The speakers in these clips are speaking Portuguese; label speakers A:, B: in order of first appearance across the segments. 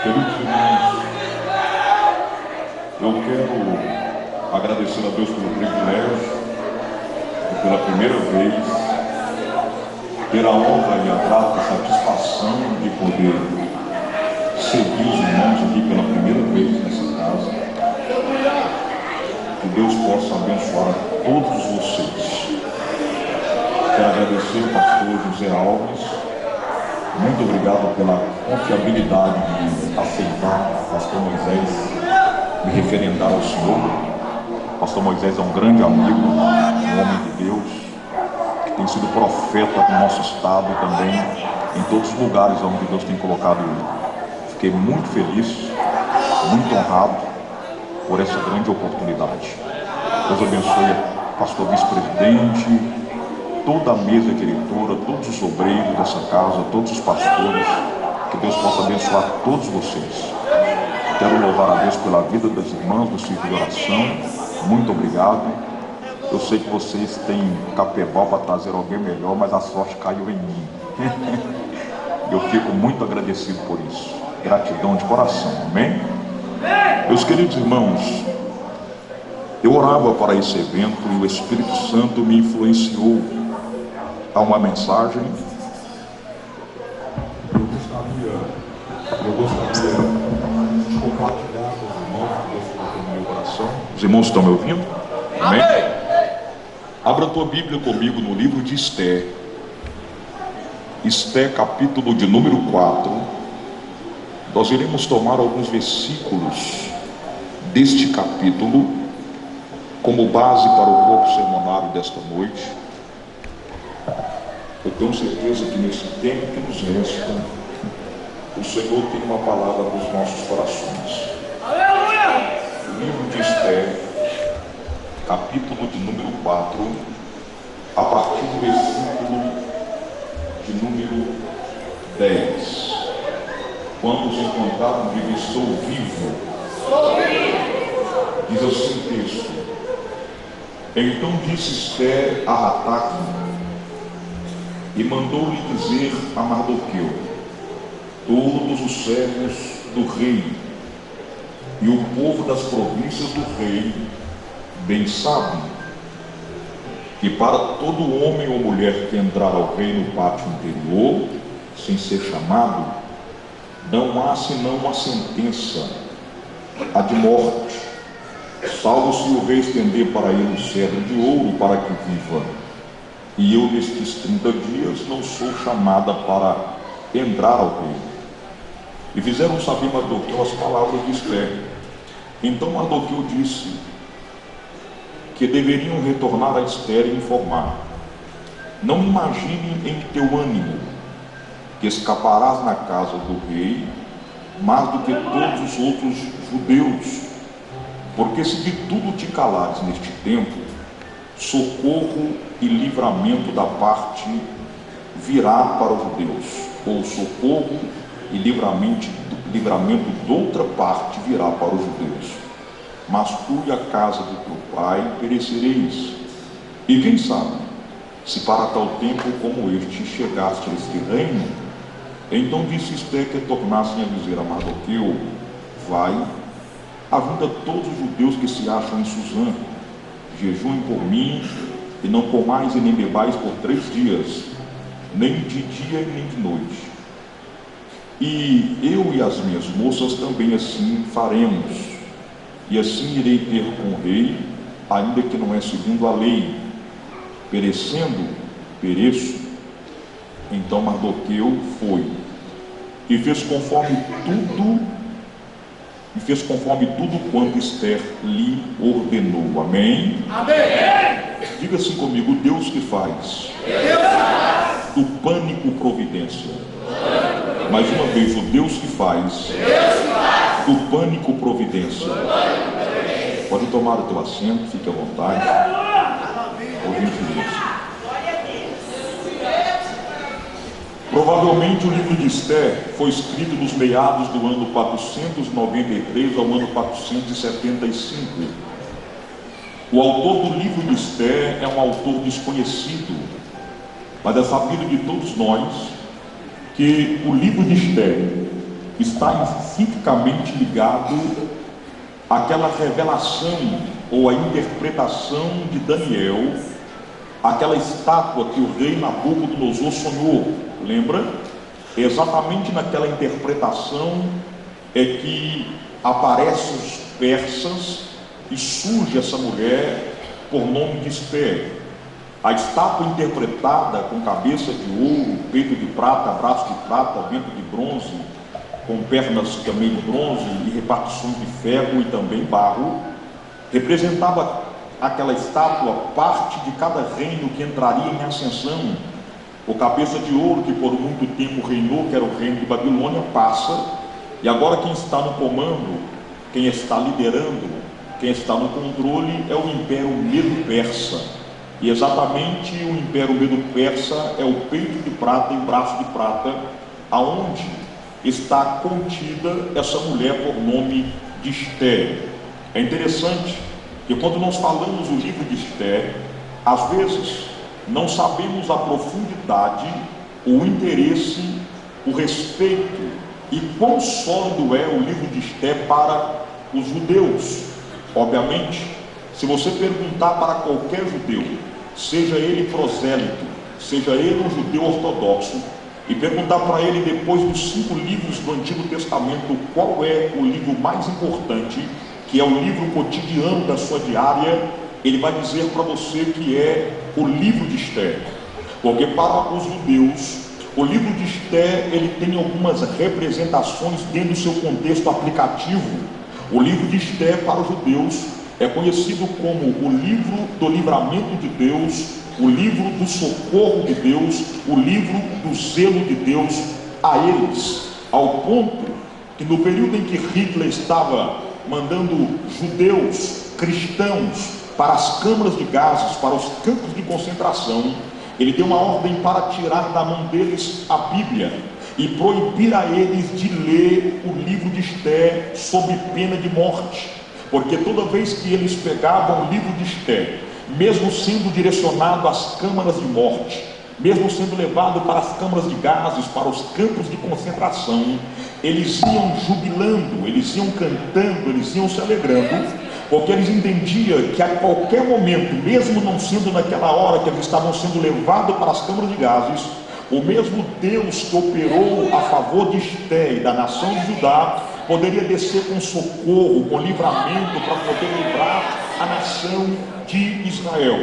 A: Queridos irmãos, eu quero agradecer a Deus pelo privilégio de, pela primeira vez, ter a honra e a grata satisfação de poder servir os irmãos aqui pela primeira vez nessa casa. Que Deus possa abençoar a todos vocês. Quero agradecer ao pastor José Alves. Muito obrigado pela confiabilidade de aceitar o pastor Moisés me referendar ao Senhor. O pastor Moisés é um grande amigo, um homem de Deus, que tem sido profeta do nosso estado e também em todos os lugares onde Deus tem colocado ele. Fiquei muito feliz, muito honrado por essa grande oportunidade. Deus abençoe o pastor vice-presidente, toda a mesa diretora, todos os obreiros dessa casa, todos os pastores. Que Deus possa abençoar todos vocês. Quero louvar a Deus pela vida das irmãs do círculo de oração. Muito obrigado. Eu sei que vocês têm capebal para trazer alguém melhor, mas a sorte caiu em mim. Eu fico muito agradecido por isso. Gratidão de coração, amém? Meus queridos irmãos, eu orava para esse evento e o Espírito Santo me influenciou a uma mensagem. Eu gostaria de compartilhar com os irmãos que Deus colocou no meu coração. Os irmãos estão me ouvindo? Amém? Abra a tua Bíblia comigo no livro de Esté. Esté, capítulo de número 4. Nós iremos tomar alguns versículos deste capítulo como base para o corpo sermonário desta noite. Eu tenho certeza que nesse tempo que nos resta, o Senhor tem uma palavra para os nossos corações. Aleluia! O livro de Esté, capítulo de número 4, a partir do versículo de número 10. Quando os encontraram, diz: estou vivo. Diz assim o texto: então disse Esté a Hataque, e mandou-lhe dizer a Mardoqueu: todos os servos do rei e o povo das províncias do rei bem sabem que para todo homem ou mulher que entrar ao rei no pátio interior, sem ser chamado, não há senão uma sentença, a de morte, salvo se o rei estender para ele o cetro de ouro para que viva. E eu nestes 30 dias não sou chamada para entrar ao rei. E fizeram saber Mardoqueu as palavras de Esté. Então Mardoqueu disse que deveriam retornar a Esté e informar: não imagine em teu ânimo que escaparás na casa do rei mais do que todos os outros judeus, porque se de tudo te calares neste tempo, socorro e livramento da parte virá para os judeus, ou socorro e livramento de outra parte virá para os judeus. Mas tu e a casa de teu pai perecereis. E quem sabe, se para tal tempo como este chegaste a este reino? Então disse Esté que tornassem a dizer a Mardoqueu: vai, avinda todos os judeus que se acham em Suzã, jejuem por mim, e não comais e nem bebais por 3 dias, nem de dia e nem de noite. E eu e as minhas moças também assim faremos, e assim irei ter com o rei, ainda que não é segundo a lei. Perecendo, pereço. Então Mardoqueu foi e fez conforme tudo quanto Esté lhe ordenou. Amém? Amém. Diga assim comigo: Deus que faz do pânico providência. Mais uma vez: o Deus que faz do pânico providência. Pode tomar o teu assento, fique à vontade, por gentileza. Provavelmente o livro de Esté foi escrito nos meados do ano 493 ao ano 475. O autor do livro de Esté é um autor desconhecido, mas é sabido de todos nós que o livro de Esté está intrinsecamente ligado àquela revelação ou à interpretação de Daniel, aquela estátua que o rei Nabucodonosor sonhou. Lembra? Exatamente naquela interpretação é que aparecem os persas e surge essa mulher por nome de Esther. A estátua interpretada com cabeça de ouro, peito de prata, braço de prata, vento de bronze, com pernas também de bronze e repartições de ferro e também barro, representava aquela estátua parte de cada reino que entraria em ascensão. O cabeça de ouro, que por muito tempo reinou, que era o reino de Babilônia, passa, e agora quem está no comando, quem está liderando, quem está no controle é o Império Medo-Persa. E exatamente o Império Medo-Persa é o peito de prata e o braço de prata, aonde está contida essa mulher por nome de Esther. É interessante que quando nós falamos do livro de Esther, às vezes não sabemos a profundidade, o interesse, o respeito e quão sólido é o livro de Esther para os judeus. Obviamente, se você perguntar para qualquer judeu, seja ele prosélito, seja ele um judeu ortodoxo, e perguntar para ele, depois dos 5 livros do Antigo Testamento, qual é o livro mais importante, que é o livro cotidiano da sua diária, ele vai dizer para você que é o livro de Esther. Porque para os judeus, o livro de Esther, ele tem algumas representações dentro do seu contexto aplicativo. O livro de Esther para os judeus é conhecido como o livro do livramento de Deus, o livro do socorro de Deus, o livro do zelo de Deus a eles, ao ponto que no período em que Hitler estava mandando judeus, cristãos, para as câmaras de gases, para os campos de concentração, ele deu uma ordem para tirar da mão deles a Bíblia e proibir a eles de ler o livro de Esther sob pena de morte, porque toda vez que eles pegavam o livro de Esther, mesmo sendo direcionado às câmaras de morte, mesmo sendo levado para as câmaras de gases, para os campos de concentração, eles iam jubilando, eles iam cantando, eles iam se alegrando, porque eles entendiam que a qualquer momento, mesmo não sendo naquela hora que eles estavam sendo levados para as câmaras de gases, o mesmo Deus que operou a favor de Esther e da nação de Judá, poderia descer com socorro, com livramento, para poder livrar a nação de Israel.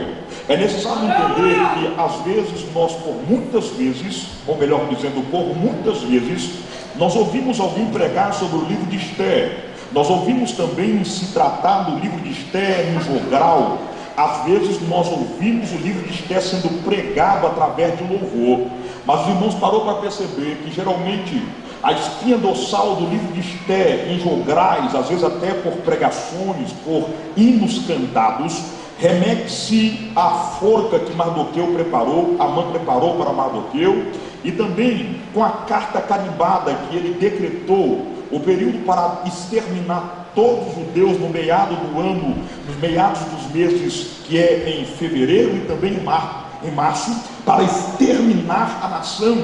A: É necessário entender que às vezes nós, por muitas vezes, ou melhor dizendo, por muitas vezes, nós ouvimos alguém pregar sobre o livro de Esther. Nós ouvimos também se tratar do livro de Esther em jogral. Às vezes nós ouvimos o livro de Esther sendo pregado através de louvor. Mas os irmãos parou para perceber que geralmente a espinha dorsal do livro de Esther em jograis, às vezes até por pregações, por hinos cantados, remete-se à forca que Mardoqueu preparou, Amã preparou para Mardoqueu, e também com a carta carimbada que ele decretou, o período para exterminar todos os judeus no meado do ano, nos meados dos meses que é em fevereiro e também em março, para exterminar a nação.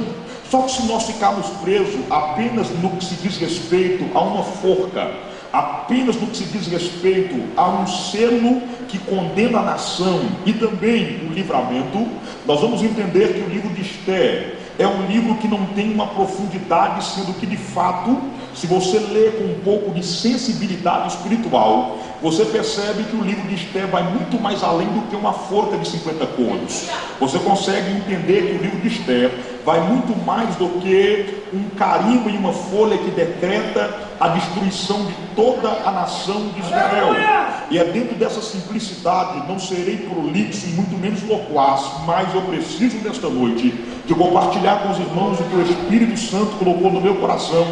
A: Só que se nós ficarmos presos apenas no que se diz respeito a uma forca, apenas no que se diz respeito a um selo que condena a nação e também o livramento, nós vamos entender que o livro de Esther é um livro que não tem uma profundidade, sendo que de fato, se você lê com um pouco de sensibilidade espiritual, você percebe que o livro de Esther vai muito mais além do que uma forca de 50 cômodos. Você consegue entender que o livro de Esther vai muito mais do que um carimbo em uma folha que decreta a destruição de toda a nação de Israel. E é dentro dessa simplicidade, não serei prolixo e muito menos loquaz, mas eu preciso nesta noite de compartilhar com os irmãos o que o Espírito Santo colocou no meu coração.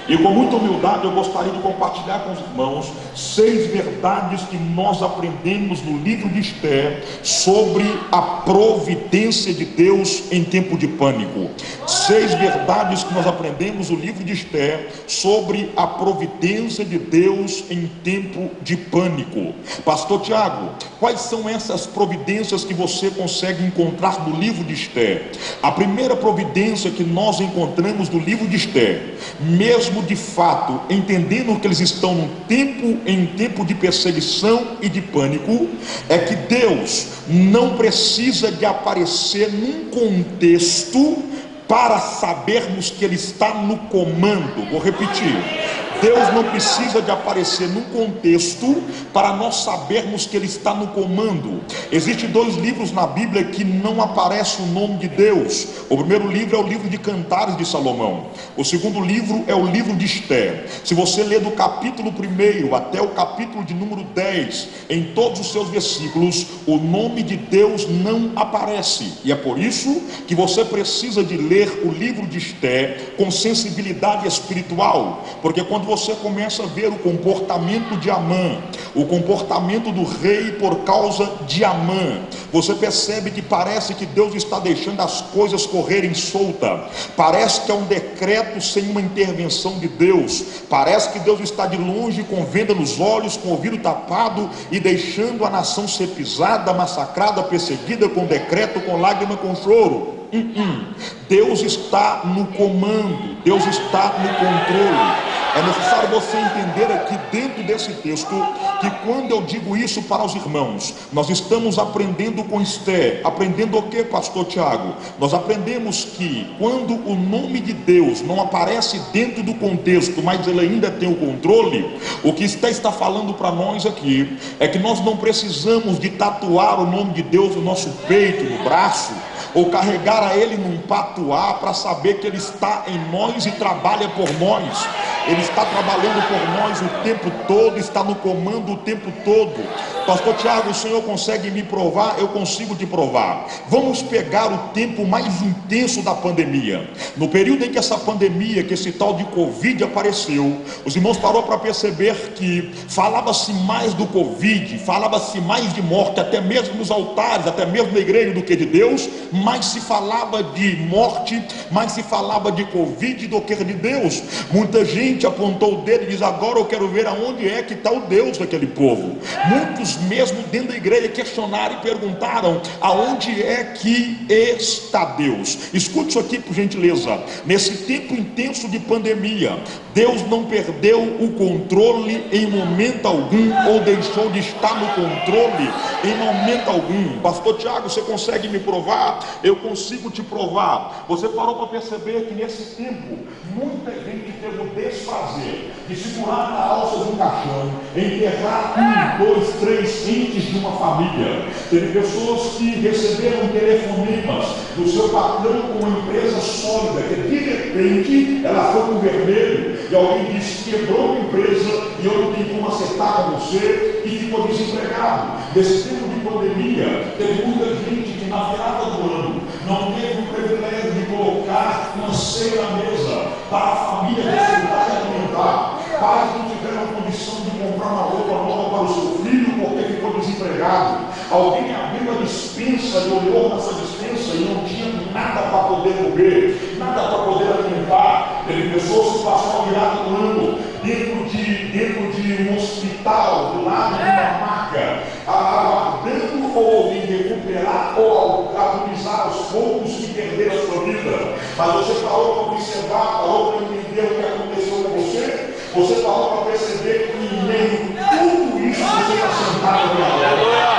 A: E com muita humildade eu gostaria de compartilhar com os irmãos 6 verdades que nós aprendemos no livro de Esther sobre a providência de Deus em tempo de pânico. 6 verdades que nós aprendemos no livro de Esther sobre a providência de Deus em tempo de pânico. Pastor Tiago, quais são essas providências que você consegue encontrar no livro de Esther? A primeira providência que nós encontramos no livro de Esther, mesmo mesmo de fato entendendo que eles estão em tempo de perseguição e de pânico, é que Deus não precisa de aparecer num contexto para sabermos que Ele está no comando. Vou repetir: Deus não precisa de aparecer num contexto para nós sabermos que Ele está no comando. Existem 2 livros na Bíblia que não aparece o nome de Deus. O primeiro livro é o livro de Cantares de Salomão. O segundo livro é o livro de Esther. Se você ler do capítulo 1 até o capítulo de número 10, em todos os seus versículos, o nome de Deus não aparece. E é por isso que você precisa de ler o livro de Esther com sensibilidade espiritual, porque quando você começa a ver o comportamento de Amã, o comportamento do rei por causa de Amã, você percebe que parece que Deus está deixando as coisas correrem solta. Parece que é um decreto sem uma intervenção de Deus. Parece que Deus está de longe, com venda nos olhos, com o ouvido tapado, e deixando a nação ser pisada, massacrada, perseguida, com decreto, com lágrima, com choro. Deus está no comando, Deus está no controle. É necessário você entender aqui dentro desse texto que quando eu digo isso para os irmãos, nós estamos aprendendo com Esther. Aprendendo o que, pastor Tiago? Nós aprendemos que quando o nome de Deus não aparece dentro do contexto, mas ele ainda tem o controle, o que Esther está falando para nós aqui é que nós não precisamos de tatuar o nome de Deus no nosso peito, no braço, ou carregar a Ele num patuá para saber que Ele está em nós e trabalha por nós. Ele está trabalhando por nós o tempo todo, está no comando o tempo todo. Pastor Tiago, o senhor consegue me provar? Eu consigo te provar. Vamos pegar o tempo mais intenso da pandemia. No período em que essa pandemia, que esse tal de Covid apareceu, os irmãos pararam para perceber que falava-se mais do Covid, falava-se mais de morte, até mesmo nos altares, até mesmo na igreja, do que de Deus. Mais se falava de morte, mais se falava de Covid do que de Deus. Muita gente apontou o dedo e diz: agora eu quero ver aonde é que está o Deus daquele povo. Muitos mesmo dentro da igreja questionaram e perguntaram: aonde é que está Deus? Escute isso aqui por gentileza. Nesse tempo intenso de pandemia, Deus não perdeu o controle em momento algum, ou deixou de estar no controle em momento algum. Pastor Tiago, você consegue me provar? Eu consigo te provar. Você parou para perceber que nesse tempo muita gente teve o desfazer de segurar na alça de um caixão, enterrar 1, 2, 3 entes de uma família. Teve pessoas que receberam telefonemas do seu patrão com uma empresa sólida, que de repente ela foi com vermelho, e alguém disse: quebrou a empresa e eu não tenho como acertar com você, e ficou desempregado. Nesse tempo de pandemia, teve muita gente que na virada do ano não teve o privilégio de colocar uma ceia na mesa para a família necessitar de alimentar. Pais não tiveram condição de comprar uma roupa nova para o seu filho porque ficou desempregado. Alguém abriu a despensa e olhou nessa despensa e não tinha nada para poder comer, nada para poder alimentar. Teve pessoas que passaram a virada do ano dentro de um hospital, do lado de uma maca, aguardando ou alguém recuperar ou atualizar aos poucos que perderam a sua vida. Mas você parou para observar, parou para entender o que aconteceu com você? Você parou para perceber que em meio a tudo isso você está sentado aqui agora.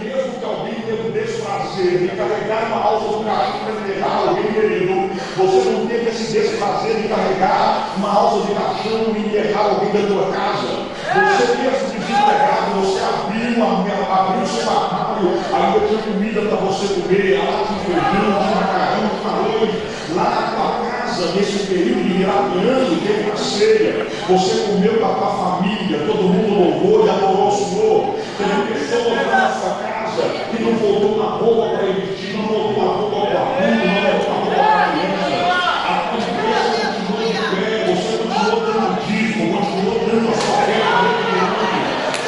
A: Mesmo que alguém teve o desprazer de carregar uma alça do caixão para enterrar alguém querido, você não teve esse desprazer de carregar uma alça de caixão e enterrar alguém da tua casa. Você mesmo desempregado, você abriu seu armário, ainda tinha comida para você comer, lá tinha feijão, tinha macarrão, tinha arroz, lá na tua casa, nesse período de virada de ano, teve uma ceia, você comeu com a tua família, todo mundo louvou e adorou o Senhor. Teve pessoas lá na sua casa que não voltou uma roupa para ele vestir, não voltou uma roupa para o mundo, não voltou uma roupa para a criança. A tua empresa continuou de pé, você continuou dando dízimo, continuou dando a sua terra.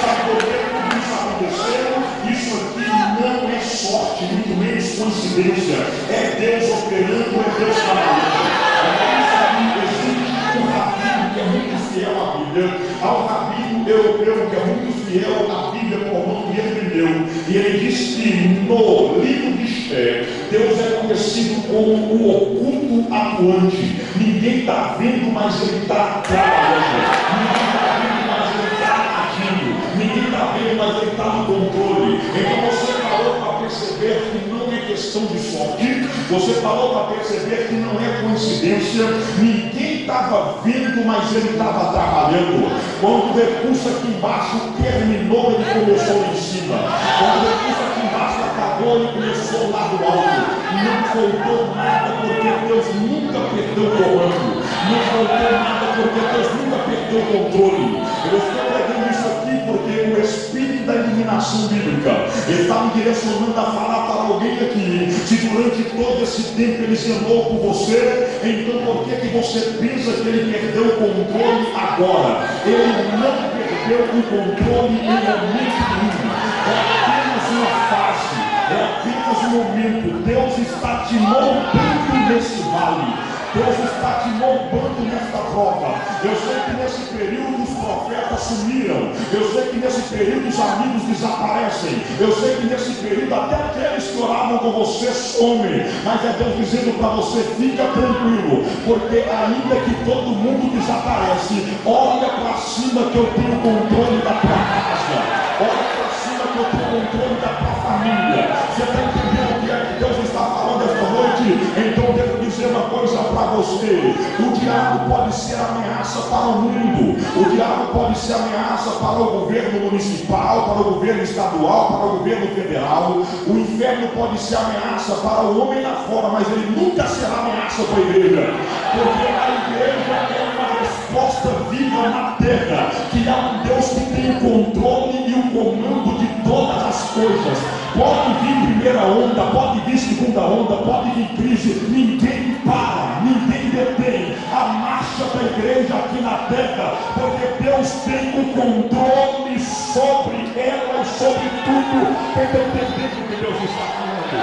A: Sabe por que tudo isso aconteceu? Isso aqui não é sorte, muito menos coincidência. É Deus operando, é Deus trabalhando. Existe um rabino que é muito fiel à Bíblia. Há um rabino europeu que é muito fiel à Bíblia, por mão de Hebreus. E ele diz que no livro de Esther, Deus é conhecido como o oculto atuante. Ninguém está vendo, mas Ele está trabalhando. Ninguém está vendo, mas Ele está agindo. Ninguém está vendo, mas Ele está no controle. Então você parou para perceber que não é questão de sorte. Você parou para perceber que não é coincidência. Ninguém estava vendo, mas Ele estava trabalhando. Quando o recurso aqui embaixo terminou, Ele começou lá em cima. Quando o recurso aqui embaixo acabou, Ele começou lá do alto. Não faltou nada, porque Deus nunca perdeu o comando. Não faltou nada, porque Deus nunca perdeu o controle. Eu estou pregando isso aqui porque o espírito da iluminação bíblica está me direcionando a falar para alguém aqui. Se durante todo esse tempo Ele zelou por você, então por que você pensa que Ele perdeu o controle agora? Ele não perdeu o controle em momento nenhum. É apenas uma fase, é apenas um momento. Deus está te moldando nesse vale. Deus está te moldando nesta prova. Eu sei que nesse período os profetas sumiram. Eu sei que nesse período os amigos desaparecem. Eu sei que nesse período até aqueles que oravam com você somem. Mas é Deus dizendo para você: fica tranquilo, porque ainda que todo mundo desaparece, olha para cima que eu tenho controle da tua casa. Olha para cima que eu tenho controle da tua família. Você está entendendo o que é que Deus está falando esta noite? Então eu devo dizer uma coisa para você: o diabo pode ser ameaça para o mundo, o diabo pode ser ameaça para o governo municipal, para o governo estadual, para o governo federal. O inferno pode ser ameaça para o homem lá fora, mas ele nunca será ameaça para a igreja, porque a igreja é uma resposta viva na terra, que há um Deus que tem o controle e o comando de todas as coisas. Pode vir primeira onda, pode vir segunda onda, pode vir crise, ninguém para, ninguém detém a marcha da igreja aqui na terra, porque Deus tem o controle sobre ela e sobre tudo. Quem está entendendo o que Deus está falando?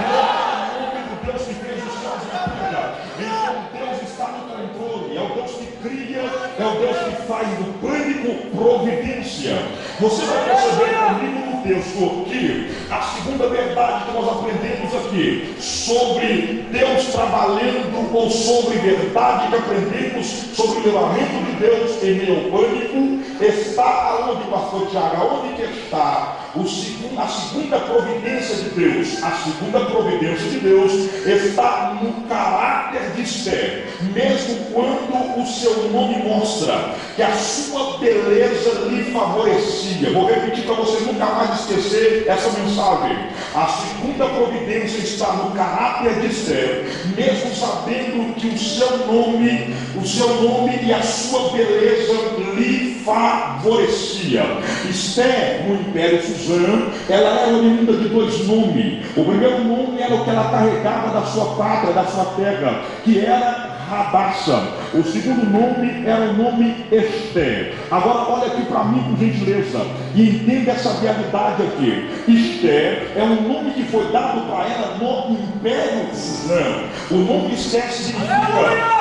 A: É o nome do Deus que fez os céus e a terra. Então Deus está no controle, é o Deus que cria, é o Deus que faz do pânico providência. Você vai perceber comigo no texto que a segunda verdade que nós aprendemos aqui sobre Deus trabalhando, ou sobre verdade que aprendemos sobre o livramento de Deus em meio ao pânico, está aonde, pastor Tiago? Aonde que está a segunda providência de Deus? A segunda providência de Deus está no caráter de Esther. Mesmo quando o seu nome mostra que a sua beleza lhe favorecia. Vou repetir para você nunca mais esquecer essa mensagem. A segunda providência está no caráter de Esther, mesmo sabendo que o seu nome e a sua beleza lhe favorecia. Esther, no Império Suzã, ela era oriunda de dois nomes. O primeiro nome era o que ela carregava da sua pátria, da sua terra, que era Radassa. O segundo nome era o nome Esther. Agora olha aqui para mim por gentileza e entenda essa realidade aqui. Esther é um nome que foi dado para ela no Império Suzã. O nome Esther significa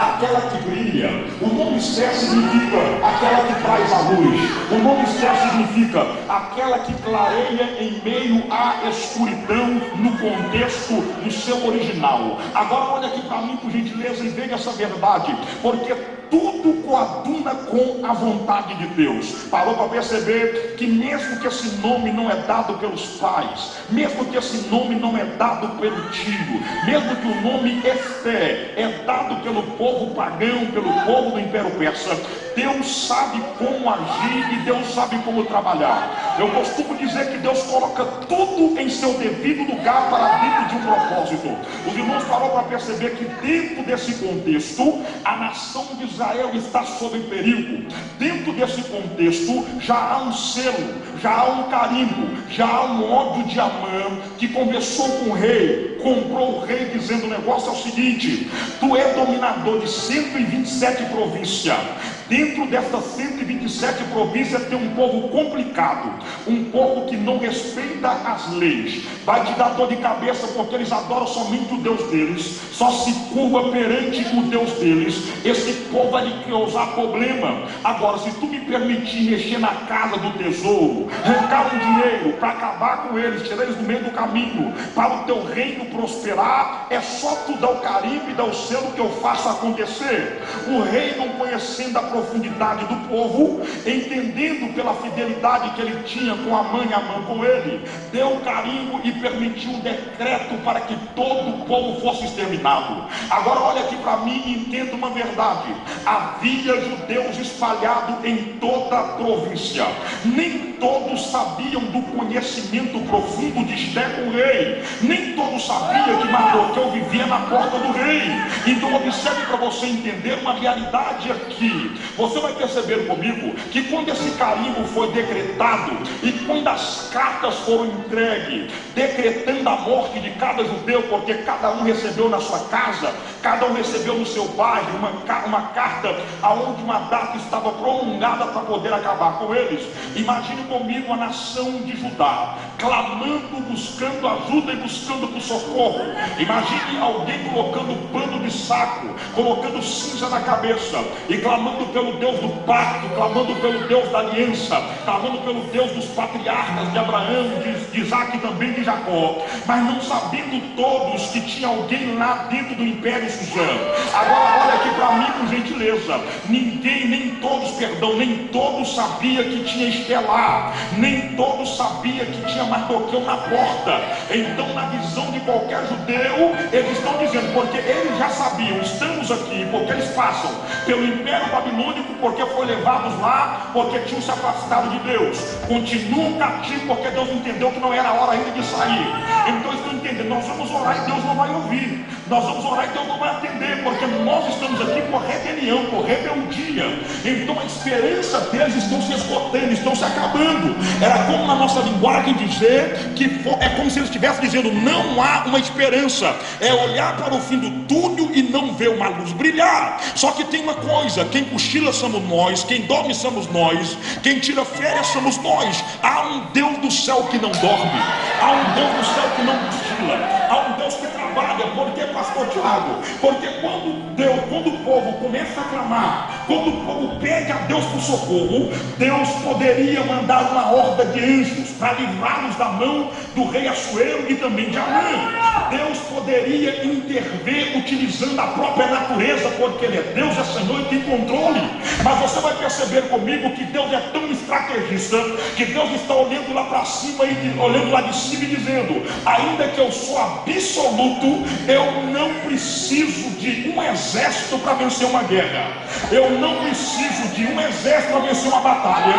A: aquela que brilha. O nome Esther significa aquela que traz a luz. O nome Esther significa aquela que clareia em meio à escuridão, no contexto do seu original. Agora olha aqui para mim por gentileza e veja essa verdade, porque tudo coaduna com a vontade de Deus. Parou para perceber que mesmo que esse nome não é dado pelos pais, mesmo que esse nome não é dado pelo tio, mesmo que o nome Esther é dado pelo povo pagão, pelo povo do Império Persa, Deus sabe como agir e Deus sabe como trabalhar. Eu costumo dizer que Deus coloca tudo em seu devido lugar para dentro de um propósito. Os irmãos pararam para perceber que dentro desse contexto, a nação de Israel está sob perigo. Dentro desse contexto, já há um selo, já há um carimbo, já há um ódio de Amã, que conversou com o rei, comprou o rei dizendo: o negócio é o seguinte, tu é dominador de 127 províncias. Dentro dessas 127 províncias tem um povo complicado, um povo que não respeita as leis, vai te dar dor de cabeça porque eles adoram somente o Deus deles, só se curva perante o Deus deles. Esse povo vai lhe causar problema. Agora, se tu me permitir mexer na casa do tesouro, arrancaram dinheiro para acabar com eles, tirar eles do meio do caminho, para o teu reino prosperar. É só tu dar o carimbo e dar o selo que eu faço acontecer. O rei, não conhecendo a profundidade do povo, entendendo pela fidelidade que ele tinha com Amã e Amã com ele, deu o carimbo e permitiu um decreto para que todo o povo fosse exterminado. Agora olha aqui para mim e entenda uma verdade: havia judeus espalhados em toda a província. Nem todos sabiam do conhecimento profundo de Esté com o rei. Nem todos sabiam que Mardoqueu vivia na porta do rei. Então observe para você entender uma realidade aqui. Você vai perceber comigo que quando esse carimbo foi decretado e quando as cartas foram entregues, decretando a morte de cada judeu, porque cada um recebeu na sua casa, cada um recebeu no seu bairro uma carta aonde uma data estava prolongada para poder acabar com eles. Imagine comigo a nação de Judá clamando, buscando ajuda e buscando por socorro. Imagine alguém colocando pano de saco, colocando cinza na cabeça e clamando pelo Deus do pacto, clamando pelo Deus da aliança, clamando pelo Deus dos patriarcas de Abraão, de Isaac e também de Jacó, mas não sabendo todos que tinha alguém lá dentro do Império Suzano. Agora olha aqui para mim por gentileza: nem todos sabia que tinha Esté lá, nem todos sabia que tinha Mardoqueu na porta. Então na visão de qualquer judeu, eles estão dizendo, porque eles já sabiam, estamos aqui porque eles passam pelo Império Babilônico, porque foram levados lá, porque tinham se afastado de Deus, continuam cativos porque Deus entendeu que não era a hora ainda de sair. Então estão entendendo, nós vamos orar e Deus não vai ouvir, nós vamos orar e Deus não vai atender, porque nós estamos aqui por rebelião, por rebeldia. Então a esperança deles estão se esgotando, estão se acabando. Era como na nossa linguagem dizer que é como se eles estivessem dizendo: não há uma esperança, é olhar para o fim do túnel e não ver uma luz brilhar. Só que tem uma coisa: quem cochila somos nós, quem dorme somos nós, quem tira férias somos nós. Há um Deus do céu que não dorme, há um Deus do céu que não cochila, há um Deus que trabalha. Por que, pastor Tiago? Porque quando o povo começa a clamar, quando o povo pede a Deus por socorro, Deus poderia mandar uma horda de anjos para livrá-los da mão do rei Assuero e também de Amã. Deus poderia intervir utilizando a própria natureza, porque Ele é Deus, é Senhor e tem controle. Mas você vai perceber comigo que Deus é tão estrategista que Deus está olhando lá para cima e olhando lá de cima e dizendo: ainda que eu sou absoluto, eu não preciso de um exército para vencer uma guerra, eu não preciso de um exército para vencer uma batalha,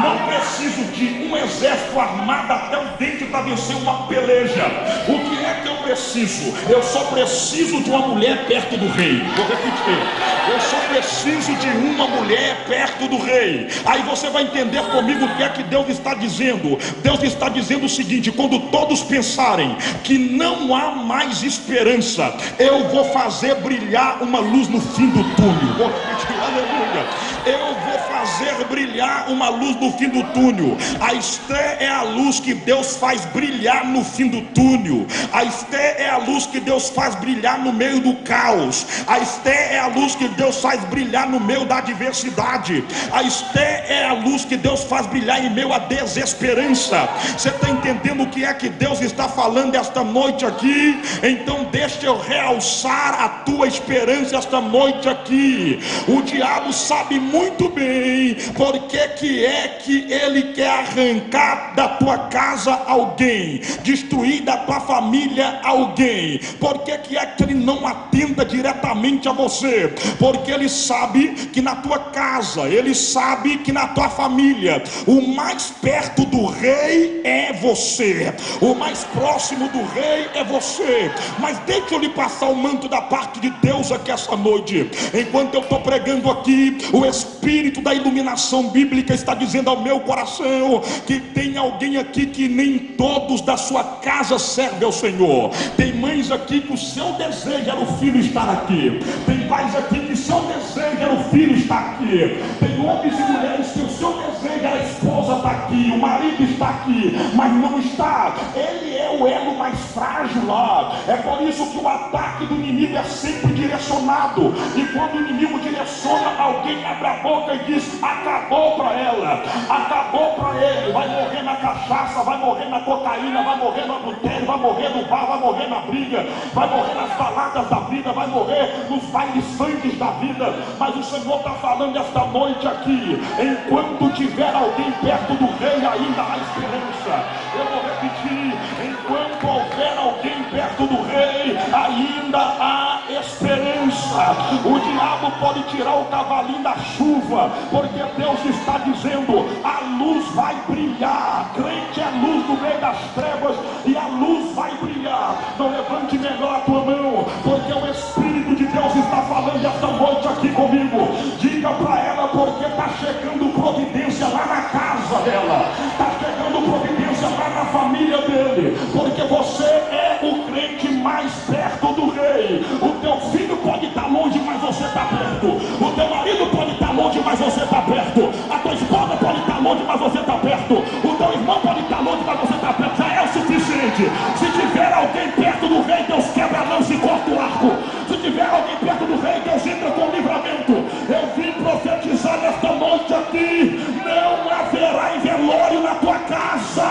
A: não preciso de um exército armado até o dente para vencer uma peleja. O que é que eu preciso? Eu só preciso de uma mulher perto do rei. Vou repetir: eu só preciso de uma mulher perto do rei. Aí você vai entender comigo o que é que Deus está dizendo. Deus está dizendo o seguinte: quando todos pensarem que não há mais esperança, eu vou fazer brilhar uma luz no fim do túnel. Vou repetir, aleluia. Eu vou fazer brilhar uma luz no fim do túnel. A Esté é a luz que Deus faz brilhar no fim do túnel. A Esté é a luz que Deus faz brilhar no meio do caos. A Esté é a luz que Deus faz brilhar no meio da adversidade. A Esté é a luz que Deus faz brilhar em meio à desesperança. Você está entendendo o que é que Deus está falando esta noite aqui? Então deixa eu realçar a tua esperança esta noite aqui. O diabo sabe muito bem por que é que ele quer arrancar da tua casa alguém, destruir da tua família alguém. Por que é que ele não atenta diretamente a você? Porque ele sabe que na tua casa, ele sabe que na tua família, o mais perto do rei é você, o mais próximo do rei é você. Mas deixa eu lhe passar o manto da parte de Deus aqui essa noite. Enquanto eu estou pregando aqui, o Espírito da iluminação bíblica está dizendo ao meu coração que tem alguém aqui que nem todos da sua casa servem ao Senhor. Tem mães aqui que o seu desejo era o filho estar aqui. Tem pais aqui que o seu desejo era o filho estar aqui. Tem homens e mulheres que o seu desejo era a esposa estar aqui. aqui, o marido está aqui, mas não está. Ele é o elo mais frágil lá. É por isso que o ataque do inimigo é sempre direcionado. E quando o inimigo direciona, alguém abre a boca e diz: acabou para ela, acabou para ele. Vai morrer na cachaça, vai morrer na cocaína, vai morrer no adultério, vai morrer no bar, vai morrer na briga, vai morrer nas baladas da vida, vai morrer nos bailes sangues da vida. Mas o Senhor está falando esta noite aqui: enquanto tiver alguém perto do rei, ainda há esperança. Eu vou repetir: enquanto houver alguém perto do rei, ainda há esperança. O diabo pode tirar o cavalinho da chuva, porque Deus está dizendo: a luz vai brilhar. Crente é luz no meio das trevas, e a luz vai brilhar. Não levante melhor a tua mão, porque o Espírito de Deus está falando esta noite aqui comigo. Diga para ela, porque está chegando providência lá na casa dela, está chegando providência lá na família dele, porque você é o crente mais perto do rei. O teu filho pode estar longe, mas você está perto. O teu marido pode estar longe, mas você está perto. A tua esposa pode estar longe, mas você está perto. O teu irmão pode estar longe, mas você está perto. Já é o suficiente. Se tiver alguém perto do rei, Deus quebra a lança e corta o arco. Se tiver alguém perto do rei, Deus entra com livramento. Eu vim profetizar nesta noite aqui: não haverá velório na tua casa.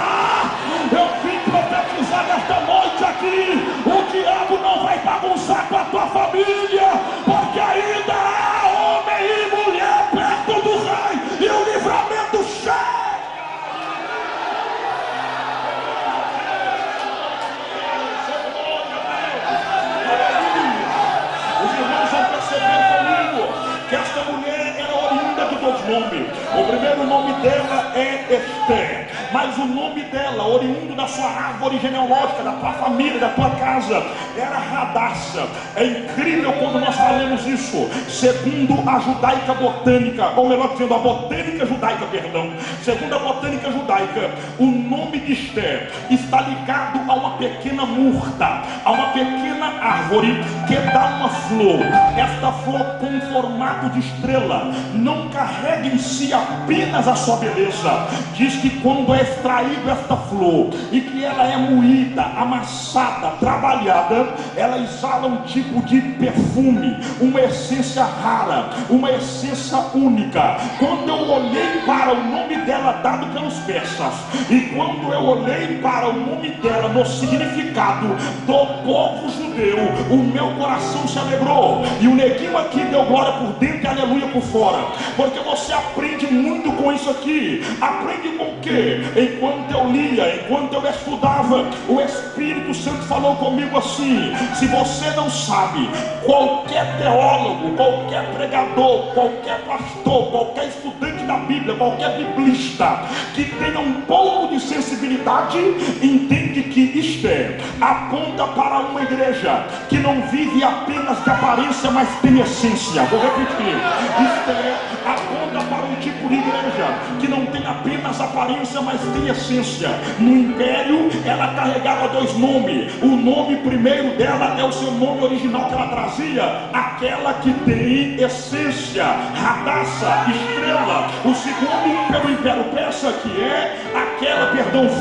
A: Eu vim profetizar nesta noite aqui: o diabo não vai bagunçar com a tua família, porque ainda há homem e mulher perto do rei, e o livramento chega. Os irmãos vão perceber comigo que esta mulher era oriunda de dois nomes. O primeiro nome dela é Esther, mas o nome dela, oriundo da sua árvore genealógica, da tua família, da tua casa, era Radassa. É incrível quando nós falamos isso, segundo a judaica botânica, ou melhor dizendo, a botânica judaica, perdão. Segundo a botânica judaica, o nome de Esther está ligado a uma pequena murta, a uma pequena árvore que dá uma flor. Esta flor com formato de estrela não carrega em si apenas a sua beleza. Diz que quando é extraído esta flor e que ela é moída, amassada, trabalhada, ela exala um tipo de perfume, uma essência rara, uma essência única. Quando eu olhei para o nome dela dado pelos persas, e quando eu olhei para o nome dela no significado do povo judeu, o meu coração se alegrou, e o neguinho aqui deu glória por dentro e aleluia por fora, porque você aprende muito com isso aqui. Aprende com o quê? Enquanto eu lia, enquanto eu estudava, o Espírito Santo falou comigo assim: se você não sabe, qualquer teólogo, qualquer pregador, qualquer pastor, qualquer estudante da Bíblia, qualquer biblista que tenha um pouco de sensibilidade, entende que Esther aponta para uma igreja que não vive apenas de aparência, mas tem essência. Vou repetir: Esther aponta para um tipo de igreja que não tem apenas aparência, mas tem essência. No império, ela carregava dois nomes. O nome primeiro dela é o seu nome original que ela trazia, aquela que tem essência, Radassa, estrela. O segundo pelo Império Persa, que é aquela,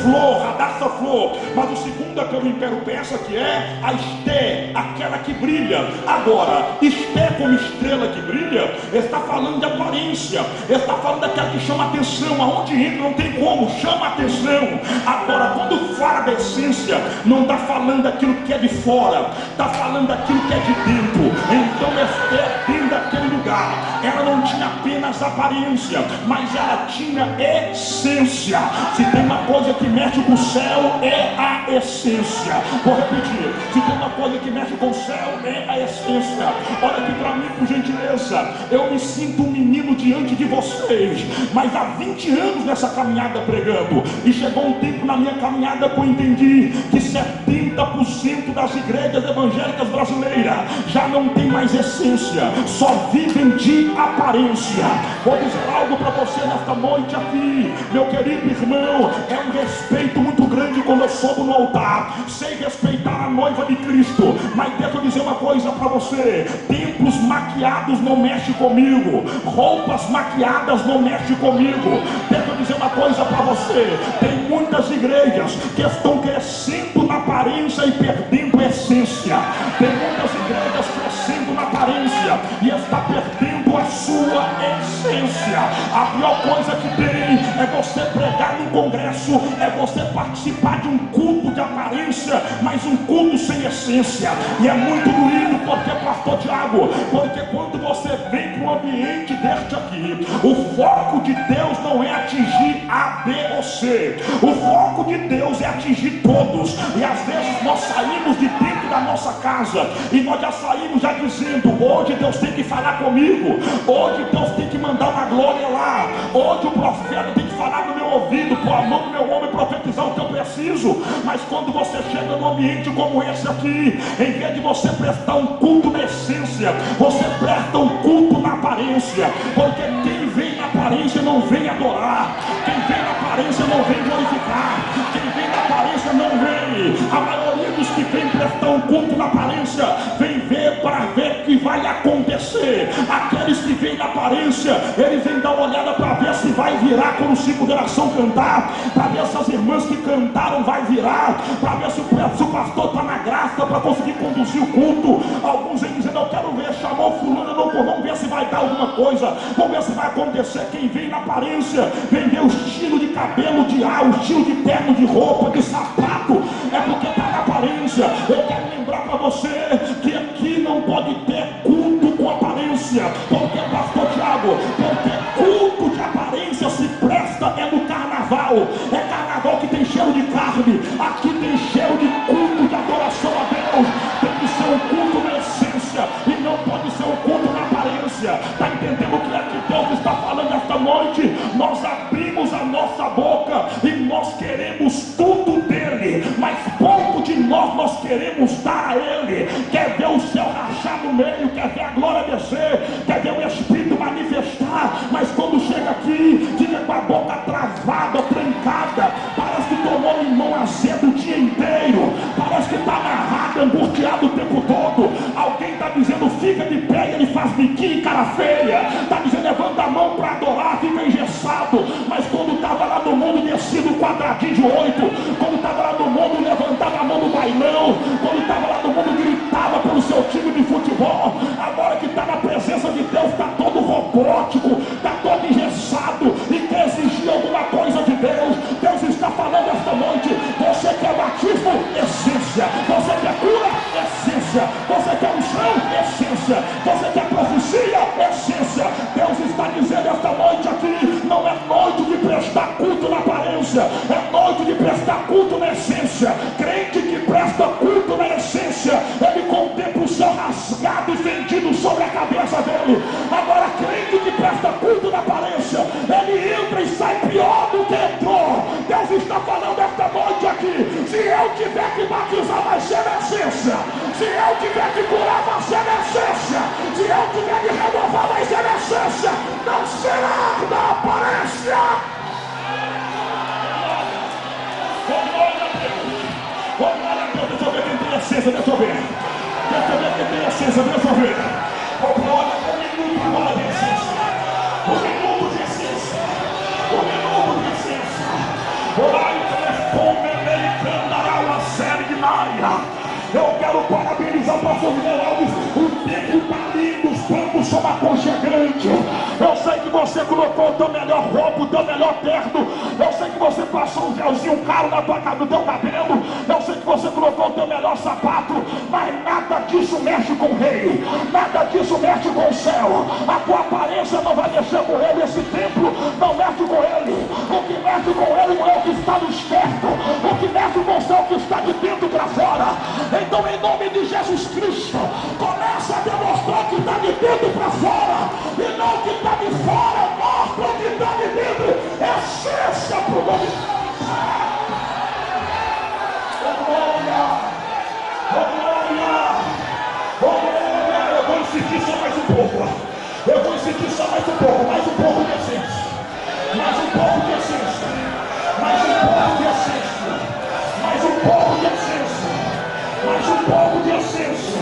A: flor, Radassa, flor. Mas o segundo é pelo Império Persa, que é a Esther, aquela que brilha. Agora, Esther como estrela que brilha, está falando de aparência, está falando daquela que chama atenção. Aonde entra não tem como, chama atenção. Agora, quando fala da essência, não está falando daquilo que é de fora, está falando daquilo que é de dentro. Então Esther, dentro daquele lugar, ela não tinha apenas aparência, mas ela tinha essência. Se tem uma coisa que mexe com o céu, é a essência. Vou repetir: se tem uma coisa que mexe com o céu, é a essência. Olha aqui para mim, por gentileza. Eu me sinto um menino diante de vocês, mas há 20 anos nessa caminhada pregando, e chegou um tempo na minha caminhada que eu entendi que 70% das igrejas evangélicas brasileiras já não tem mais essência, só vivem de aparência. Vou dizer algo para você nesta noite aqui, meu querido irmão. É um respeito muito grande quando eu sobo no altar, sei respeitar a noiva de Cristo, mas deixa eu dizer uma coisa para você: templos maquiados não mexe comigo, roupas maquiadas não mexe comigo. Deixa eu dizer uma coisa para você: tem muitas igrejas que estão crescendo na aparência e perdendo a essência. Tem muitas igrejas crescendo na aparência e está perdendo a sua essência. A pior coisa que tem é você pregar num congresso, é você participar de um culto de aparência, mas um culto sem essência. E é muito doído, porque, pastor Tiago, porque quando você vem para um ambiente deste aqui, o foco de Deus não é atingir A, B ou C. O foco de Deus é atingir todos. E às vezes nós saímos de dentro da nossa casa e nós já saímos já dizendo: hoje Deus tem que falar comigo, hoje Deus tem que mandar uma glória lá, hoje o profeta tem que falar no meu ouvido, por amor do meu homem, profetizar o que eu preciso. Mas quando você chega num ambiente como esse aqui, em vez de você prestar um culto na essência, você presta um culto na aparência. Porque quem vem na aparência não vem adorar, quem vem na aparência não vem glorificar, quem vem na aparência não vem. A maioria dos que vem prestar um culto na aparência vem ver para ver o que vai acontecer. Aqueles que vêm na aparência, eles vêm dar uma olhada para ver se vai virar quando o 5 de oração cantar, para ver se as irmãs que cantaram vai virar, para ver se o pastor está na graça para conseguir conduzir o culto. Alguns vêm dizendo: eu quero ver, chamou fulano, vamos ver se vai dar alguma coisa, vamos ver se vai acontecer. Quem vem na aparência vem ver o estilo de cabelo, de ar, o estilo de terno, de roupa, de sapato, é porque está na aparência. Eu quero lembrar para você que aqui não pode ter culto com aparência. Porque, pastor Tiago, porque culto de aparência se presta é no carnaval. É carnaval que tem cheiro de carne, aqui tem cheiro de culto, de adoração a Deus. Tem que ser um culto na essência e não pode ser um culto na aparência. Está entendendo o que é que Deus está falando esta noite? Nós abrimos a nossa boca e nós queremos tudo dele, mas pouco de nós queremos dar a ele. Quer ver o céu rachar no meio, quer ver a glória descer, quer ver o Espírito manifestar, mas quando chega aqui, fica com a boca travada, trancada, parece que tomou limão azedo o dia inteiro, parece que está amarrado, angustiado o tempo todo. Alguém está dizendo: fica de pé, e ele faz biquinho e cara feia. Está dizendo: levanta a mão para adorar, fica engessado. Mas quando estava lá no mundo, descido um quadradinho de 8, quando estava lá no mundo, levantava a mão no bailão, quando estava lá no mundo, gritava pelo seu time de futebol. Agora que está na presença de Deus, está todo robótico, está todo engessado e quer exigir alguma coisa de Deus. Deus está falando esta noite: você quer batismo? Essência. Você quer cura? Essência. Você quer unção? Essência. Você quer profecia? Essência. Deus está dizendo esta noite aqui: não é noite de prestar culto na aparência, é noite de prestar culto na essência. Crente que presta culto na essência, ele contempla o céu rasgado e fendido sobre a cabeça dele. Agora, crente que presta culto na aparência, ele entra e sai pior do que entrou. Deus está falando esta noite aqui: se eu tiver que batizar, vai ser na essência. Se eu tiver que curar, vai ser na essência. Se eu tiver que renovar, vai ser na essência. Não será da aparência. Glória a Deus. Glória a Deus. Deixa eu ver quem tem essência. Deixa eu ver. Deixa eu ver quem tem essência. Deixa eu ver. Glória a Deus. Agora de essência. O minuto de essência. O minuto de essência. Orai, telefone, americana, a série de Maia. Eu quero parabenizar o pastor Miguel Alves. O tempo está lindo, os bancos são aconchegantes. Eu sei que você colocou o teu melhor roupa, o teu melhor terno. Eu sei que você passou um gelzinho caro no teu cabelo. Eu sei que você colocou o teu melhor sapato. Mas nada disso mexe com o rei. Nada disso mexe com o céu. A tua aparência não vai mexer com ele. Esse templo não mexe com ele. O que mexe com ele não é o que está no externo. O que mexe com o céu é o que está de dentro para fora. Então, em nome de Jesus Cristo, começa a demonstrar que está de dentro para fora e não que está de fora. Mostra o que está de dentro. Essência para o nome de Deus. Oh glória, oh glória, oh glória. Eu vou insistir só mais um pouco. Eu vou insistir só mais um pouco de essência. Mais um pouco de essência. Mais um pouco de essência. Mais um pouco de essência. Mais um pouco de essência.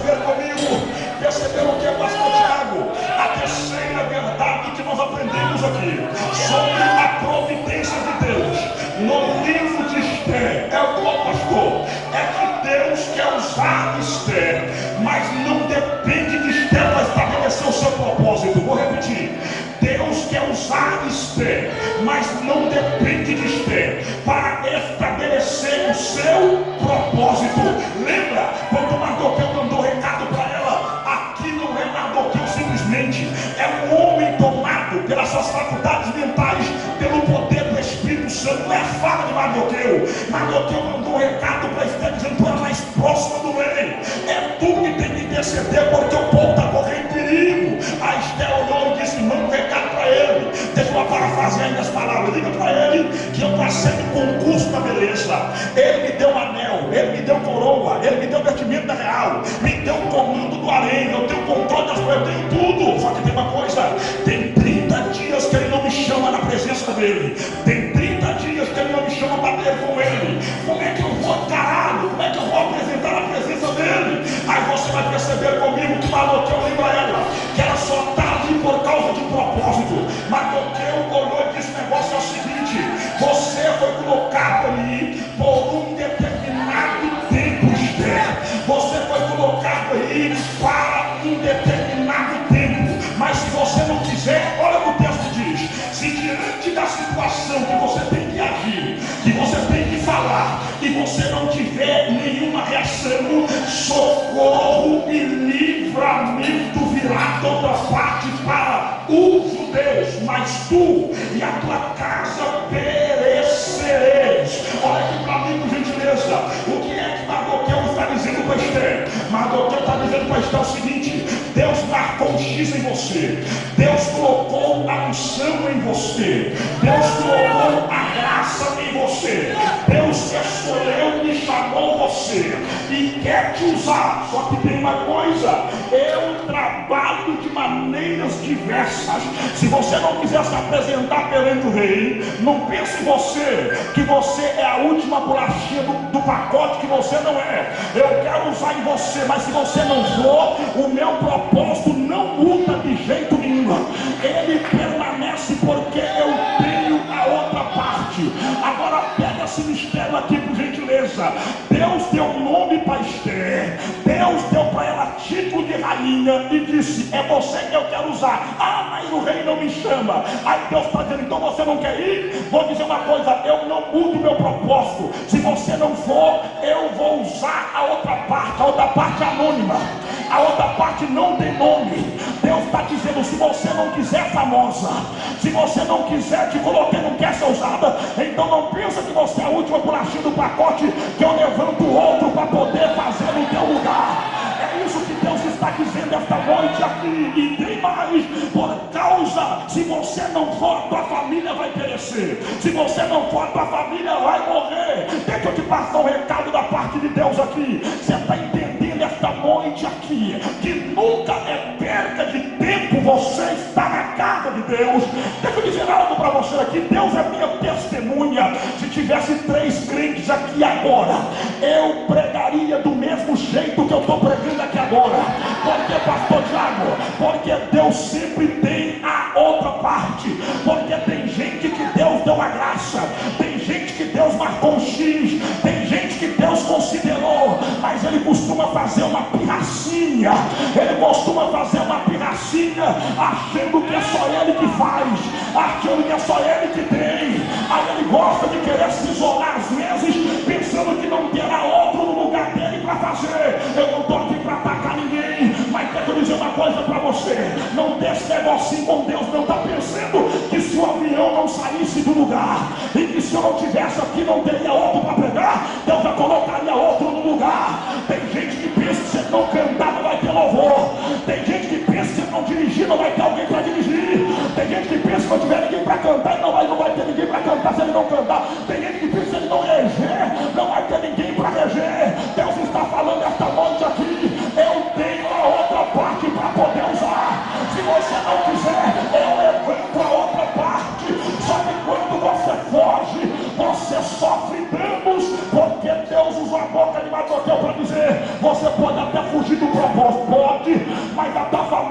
A: perceber comigo, perceber o que é pastor Tiago, a terceira verdade que nós aprendemos aqui, sobre a providência de Deus, no livro de Esther, é o pastor, é que Deus quer usar Esther, mas não depende de Esther para estabelecer o seu propósito. Vou repetir, Deus quer usar Esther, mas não depende de Esther para estabelecer o seu propósito. Lembra quando Mardoqueu mandou recado para ela? Aqui não é Mardoqueu simplesmente, é um homem tomado pelas suas faculdades mentais, pelo poder do Espírito Santo. Não é a fala de Mardoqueu. Mardoqueu mandou um recado para Esther dizendo: tu é mais próxima do rei, é tu que tem que interceder porque o povo está correndo perigo. A Esther olhou e disse: manda um recado para ele. Deixa eu parafrasear ainda as palavras. Diga para ele que eu passei no concurso da beleza, ele me deu um anel, ele me deu coroa, ele me deu vestimenta real, me deu o comando do harém, eu tenho controle das coisas, eu tenho tudo. Só que tem uma coisa: tem 30 dias que ele não me chama na presença dele, tem 30 dias que ele não me chama para ter com ele. Como é que eu vou encará-lo? Como é que eu vou apresentar a presença dele? Aí você vai perceber comigo que Mardoqueu lembra ela que ela só está ali por causa de um propósito. Mardoqueu olhou e disse: o negócio é o seguinte, você foi colocado ali por um determinado tempo, Esther. Você foi colocado aí para um determinado tempo, mas se você não quiser, olha o que o texto diz: se diante da situação que você tem que agir, que você tem que falar, e você não tiver nenhuma reação, socorro e livramento virá de outra parte para os judeus, mas tu e a tua casa perecereis. Olha aqui para mim, por gentileza, o que é que Mardoqueu está dizendo para Esther? Mardoqueu está dizendo para Esther o seguinte: Deus marcou um X em você, Deus colocou a unção em você, Deus colocou a graça em você, Deus escolheu e chamou você e quer te usar. Só que tem uma coisa: eu trabalho de maneiras diversas. Se você não quiser se apresentar perante o rei, não pense você que você é a última bolachinha do pacote, que você não é. Eu quero usar em você, mas se você não for, o meu propósito não muda de jeito nenhum. Ele permanece porque eu tenho a outra parte. Agora pega esse mistério aqui, por gentileza. Deus deu nome para Esther, Deus deu para ela título de rainha e disse: é você que eu quero usar. Ah, mas o rei não me chama. Aí Deus está dizendo: então você não quer ir? Vou dizer uma coisa: eu não mudo meu propósito. Se você não for, eu vou usar a outra parte anônima, a outra parte não tem nome. Deus está dizendo: se você não quiser famosa, se você não quiser, te coloquei, não quer ser usada, então não pensa que você é a última bolachinha do pacote, que eu levanto outro para poder fazer no teu lugar. É isso que Deus está dizendo esta noite aqui. E tem mais: por causa, se você não for, tua família vai perecer. Se você não for, tua família vai morrer. Deixa eu te passar um recado da parte de Deus aqui. Você está entendendo esta noite aqui que nunca é perda de tempo você está na casa de Deus. Deixa eu dizer algo para você aqui: Deus é minha testemunha. Se tivesse 3 crentes aqui agora, eu pregaria do mesmo jeito que eu estou pregando aqui agora. Porque, pastor Tiago, porque Deus sempre tem a outra parte. Porque tem gente que Deus deu a graça, tem gente que Deus marcou um X, tem gente que Deus considerou, mas ele costuma fazer uma pirracinha. Ele costuma fazer uma pirracinha achando que é só ele que faz, achando que é só ele que tem. Aí ele gosta de querer se isolar às vezes, pensando que não terá outro no lugar dele para fazer. Eu não estou aqui para atacar ninguém, mas quero dizer uma coisa para você: não deixe negocinho com Deus. Não está pensando que se o avião não saísse do lugar, e que se eu não tivesse aqui não teria outro para pregar, Deus já colocaria outro no lugar. Tem gente que pensa que se ele não cantar não vai ter louvor. Tem gente que pensa que se ele não dirigir não vai ter alguém para dirigir. Tem gente que pensa que se não tiver ninguém para cantar, não vai ter ninguém para cantar se ele não cantar. Tem gente que pensa que se ele não reger, não vai ter ninguém para reger. Deus está falando esta noite aqui: eu tenho a outra parte para poder usar. Se você não quiser, eu levanto a outra parte. Só que quando você foge, você sofre danos, porque Deus usou a boca de Mardoqueu para dizer: você pode até fugir do propósito,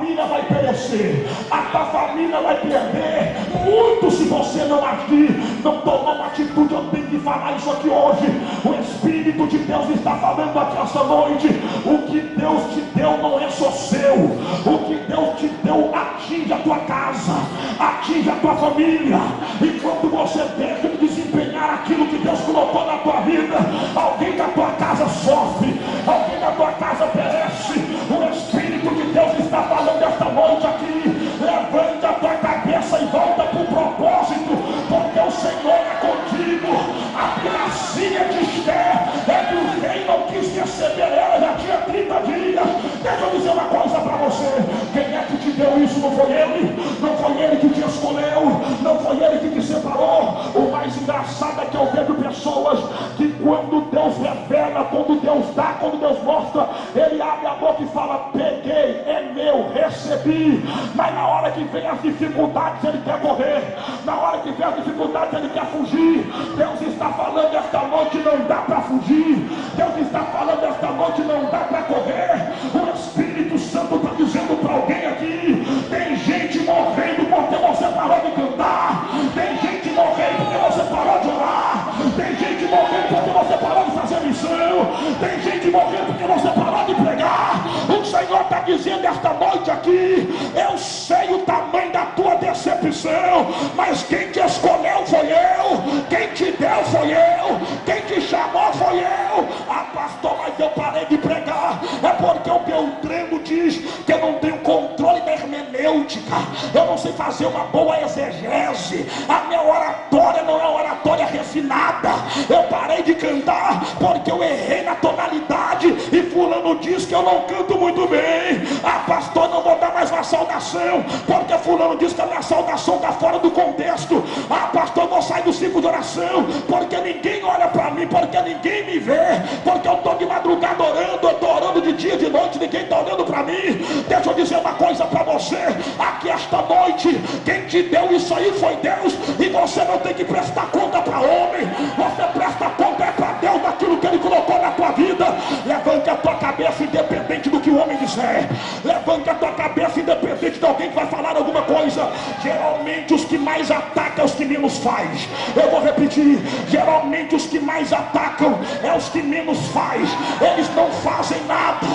A: família vai perecer, a tua família vai perder muito se você não agir, não tomar uma atitude. Eu tenho que falar isso aqui hoje. O Espírito de Deus está falando aqui essa noite. O que Deus te deu não é só seu. O que Deus te deu atinge a tua casa, atinge a tua família. Enquanto você deixa de desempenhar aquilo que Deus colocou na tua vida, alguém da tua casa sofre, alguém da tua casa perece. O Espírito de Deus está falando esta noite aqui. Levanta a tua cabeça e volta para o propósito, porque o Senhor é contigo. A gracinha de Esther é que o rei não quis receber ela, já tinha 30 dias. Deixa eu dizer uma coisa para você: quem é que te deu isso? Não foi ele, não foi ele que te escolheu, não foi ele que te separou. O mais engraçado é que eu vejo pessoas que quando Deus revela, quando Deus dá, quando Deus mostra, ele abre a boca e fala: peguei, é meu, recebi. Mas na hora que vem as dificuldades ele quer correr, na hora que vem as dificuldades ele quer fugir. Deus está falando esta noite: não dá para fugir. Deus está falando esta noite: não dá para correr. O Espírito Santo está dizendo para alguém aqui: tem gente morrendo porque você parou de cantar, tem gente morrendo porque você parou de orar, tem gente morrendo porque você parou de fazer missão, tem gente morrendo porque você parou de pregar. O Senhor está dizendo esta noite aqui: eu sei o tamanho da tua decepção, mas quem te escolheu foi eu, quem te deu foi eu, quem te chamou foi eu. Ah, pastor, mas eu parei de pregar. É porque o Beltrano diz que eu não tenho controle da hermenêutica, eu não sei fazer uma boa exegese, a minha oratória não é uma oratória refinada. Eu parei de cantar porque eu errei na tonalidade e fulano diz que eu não canto muito bem. Ah, pastor, não vou dar mais uma saudação porque fulano diz que a minha saudação está fora do contexto. Ah, pastor, eu vou sair do ciclo de oração porque ninguém olha para mim, porque ninguém me vê, porque eu estou de madrugada orando, eu estou orando de dia e de noite, ninguém está olhando para mim. Deixa eu dizer uma coisa para você aqui esta noite: quem te deu isso aí foi Deus, e você não tem que prestar conta para homem, você presta conta é para Deus daquilo que ele colocou na tua vida. Levante a tua cabeça independente do que o homem disser, levante a tua cabeça independente de alguém que vai falar alguma coisa. Geralmente os que mais atacam é os que menos faz. Eu vou repetir: geralmente os que mais atacam é os que menos faz. Eles não fazem nada,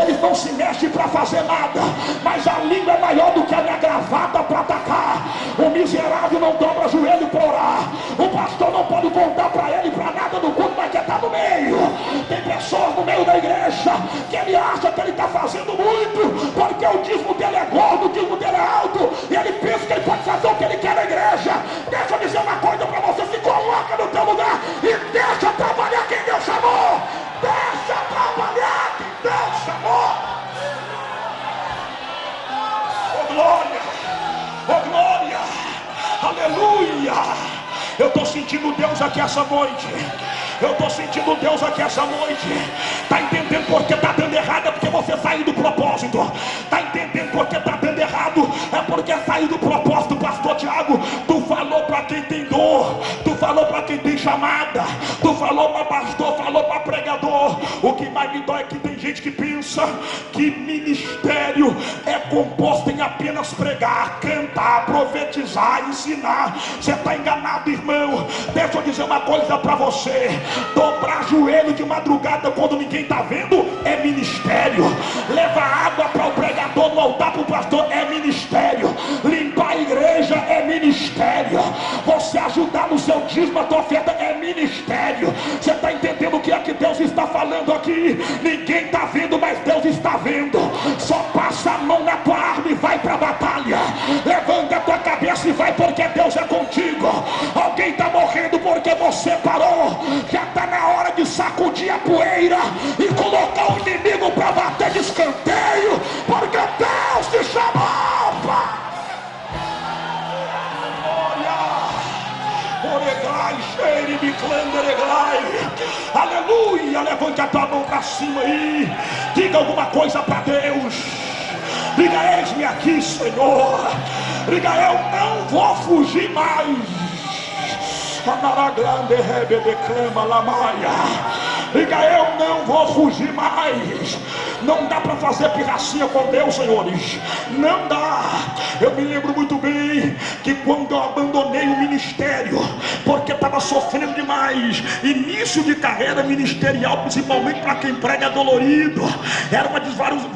A: eles não se mexem para fazer nada, mas a língua é maior do que a minha gravata para atacar. O miserável não dobra joelho para orar, o pastor não pode contar para ele para nada no culto, mas quer estar no meio. Tem pessoas no meio da igreja que ele acha que ele está fazendo muito, porque o dízimo dele é gordo, o dízimo dele é alto, e ele pensa que ele pode fazer o que ele quer na igreja. Deixa eu dizer uma coisa para você: se coloca no teu lugar e deixa trabalhar quem Deus chamou. Deixa trabalhar quem Deus chamou. Oh glória, oh glória, aleluia. Eu estou sentindo Deus aqui essa noite. Eu estou sentindo Deus aqui essa noite. Está entendendo por que está dando errado? É porque você saiu do propósito. Está entendendo por que está dando errado? É porque saiu do propósito. Pastor Tiago, tu falou para quem tem dor, tu falou para quem tem chamada, tu falou para pastor, falou para pregador. O que mais me dói é que tem gente que pensa que ministério é composto em apenas pregar, cantar, profetizar, ensinar. Você está enganado, irmão. Deixa eu dizer uma coisa para você: dobrar joelho de madrugada quando ninguém está vendo é ministério. Levar água para o pregador no altar para o pastor é ministério. Limpar a igreja é ministério. Você ajudar no seu dízimo, a tua oferta é ministério. Você está entendendo o que é que Deus está falando aqui? Ninguém está vendo, mas Deus está vendo. Só passa a mão na tua arma e vai para a batalha. Levanta a tua cabeça e vai, porque Deus é contigo. Alguém está morrendo porque você parou. Já está na hora de sacudir a poeira e colocar o inimigo para bater de escanteio, porque Deus te chamou, pai. Aleluia. Levante a tua mão para cima aí, diga alguma coisa para Deus. Diga: eis-me aqui, Senhor. Diga: eu não vou fugir mais.
B: Diga: eu não vou fugir mais. Não dá para fazer pirracinha com Deus, senhores. Não dá. Eu me lembro muito bem que quando eu abandonei o ministério, porque estava sofrendo demais, início de carreira ministerial, principalmente para quem prega, é dolorido, era uma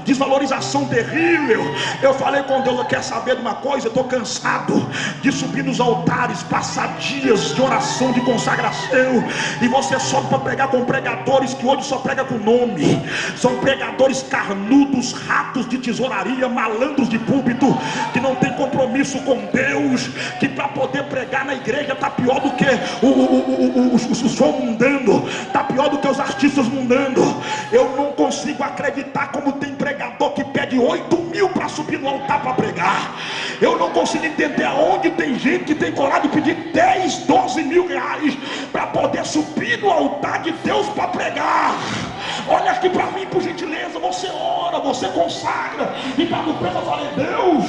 B: desvalorização terrível. Eu falei com Deus: eu quero saber de uma coisa, eu estou cansado de subir nos altares, passar dias de oração, de consagração, e você sobe para pregar com pregadores que hoje só prega com nome, são pregadores carnudos, ratos de tesouraria, malandros de púlpito, que não tem compromisso com Deus, que para poder pregar na igreja está pior do que o som mundano, está pior do que os artistas mundanos. Eu não consigo acreditar como tem pregador que pede 8 mil para subir no altar para pregar. Eu não consigo entender aonde tem gente que tem coragem de pedir 10, 12 mil reais para poder subir no altar de Deus para pregar. Olha aqui para mim, por gentileza. Você ora, você consagra, e para o preso eu falei: Deus,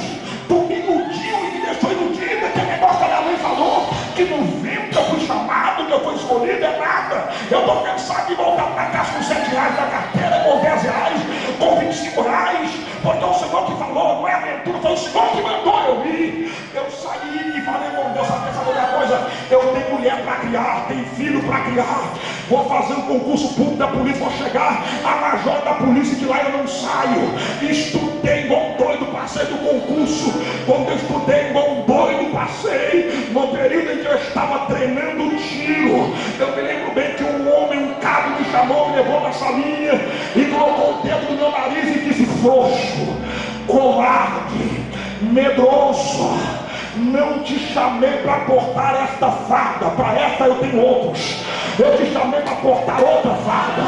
B: tu me iludiu e me deixou iludido. Aquele negócio que a minha mãe falou, que no vento que eu fui chamado, que eu fui escolhido, é nada. Eu estou pensando em voltar para casa com 7 reais na carteira, com 10 reais, com 25 reais, porque é o Senhor que falou, não é aventura, foi o Senhor que mandou eu vir. Eu saí e falei com Deus: sabe essa coisa? Eu tenho mulher para criar, tenho filho para criar, vou fazer um concurso público da polícia, vou chegar a major da polícia, de lá eu não saio. Estudei igual um doido, passei do concurso. Quando eu estudei igual um doido, passei. No período em que eu estava treinando um tiro, eu me lembro bem que um homem, um cabo, me chamou, me levou na salinha e colocou o dedo no meu nariz e disse: frouxo, covarde, medroso, não te chamei para portar esta farda, para esta eu tenho outros. Eu te chamei para portar outra farda.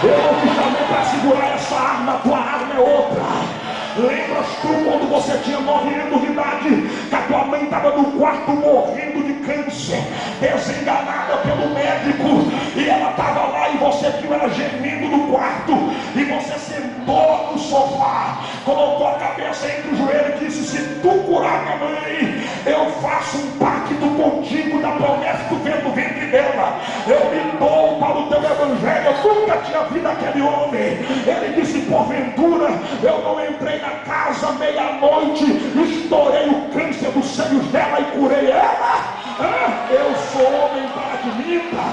B: Eu não te chamei para segurar essa arma, a tua arma é outra. Lembras tu quando você tinha 9 anos de idade, que a tua mãe estava no quarto morrendo de câncer, desenganada pelo médico, e ela estava lá e você viu ela gemendo no quarto, e você sentou no sofá, colocou a cabeça entre os joelhos e disse: se tu curar minha mãe, eu faço um pacto contigo da promessa que tu fez no ventre dela, eu me dou para o teu evangelho. Eu nunca tinha visto aquele homem. Ele disse: porventura eu não entrei na casa meia-noite, estourei o câncer dos seios dela e curei ela? Eu sou homem para que minta,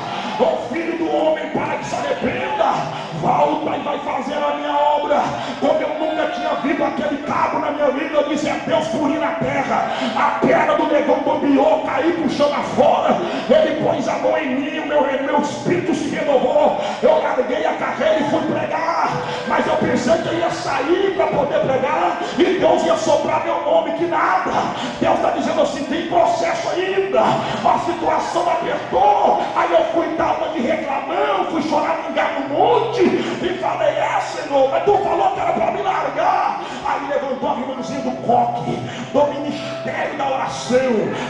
B: o filho do homem para que se arrependa. Volta e vai fazer a minha obra. Como eu nunca tinha visto aquele cabo na minha vida, eu disse: é Deus purinho na terra. A perna do negão bobeou, caí pro chão afora. Ele pôs a mão em mim, o meu espírito se renovou. Eu larguei a carreira e fui pregar, mas eu pensei que eu ia sair para poder pregar e Deus ia soprar meu nome, que nada. Deus está dizendo assim: tem processo ainda, a situação apertou. Aí eu fui dar uma de reclamão, fui chorar no monte e falei: Senhor, mas tu falou que era para me largar. Aí levantou a irmãzinha do coque, do ministério da oração,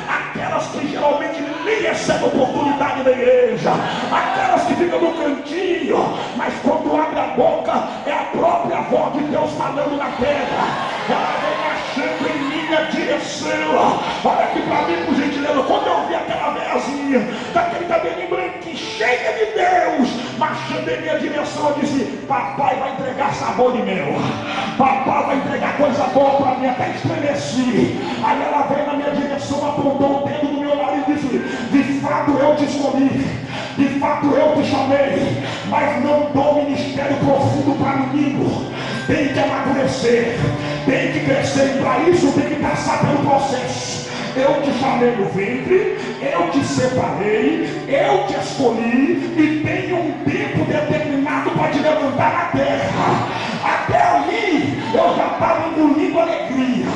B: aquelas que geralmente nem recebem oportunidade na igreja, aquelas que ficam no cantinho, mas quando abre a boca é a própria voz de Deus falando na terra. Ela vem marchando em minha direção. Olha aqui para mim, por gentileza. Quando eu vi aquela velhazinha, daquele cabelinho branquinho, cheia de Deus, marchando em minha direção, eu disse: papai vai entregar sabor de mel, papai vai entregar coisa boa para mim. Até estremeci. Aí ela veio na minha direção, apontou o dedo no meu nariz e disse: de fato eu te escolhi, de fato eu te chamei, mas não dou ministério profundo para menino. Tem que amadurecer, tem que crescer, e para isso tem que passar pelo processo. Eu te chamei no ventre, eu te separei, eu te escolhi, e tenho um tempo determinado para te levantar na terra. Até ali eu já estava engolindo alegria,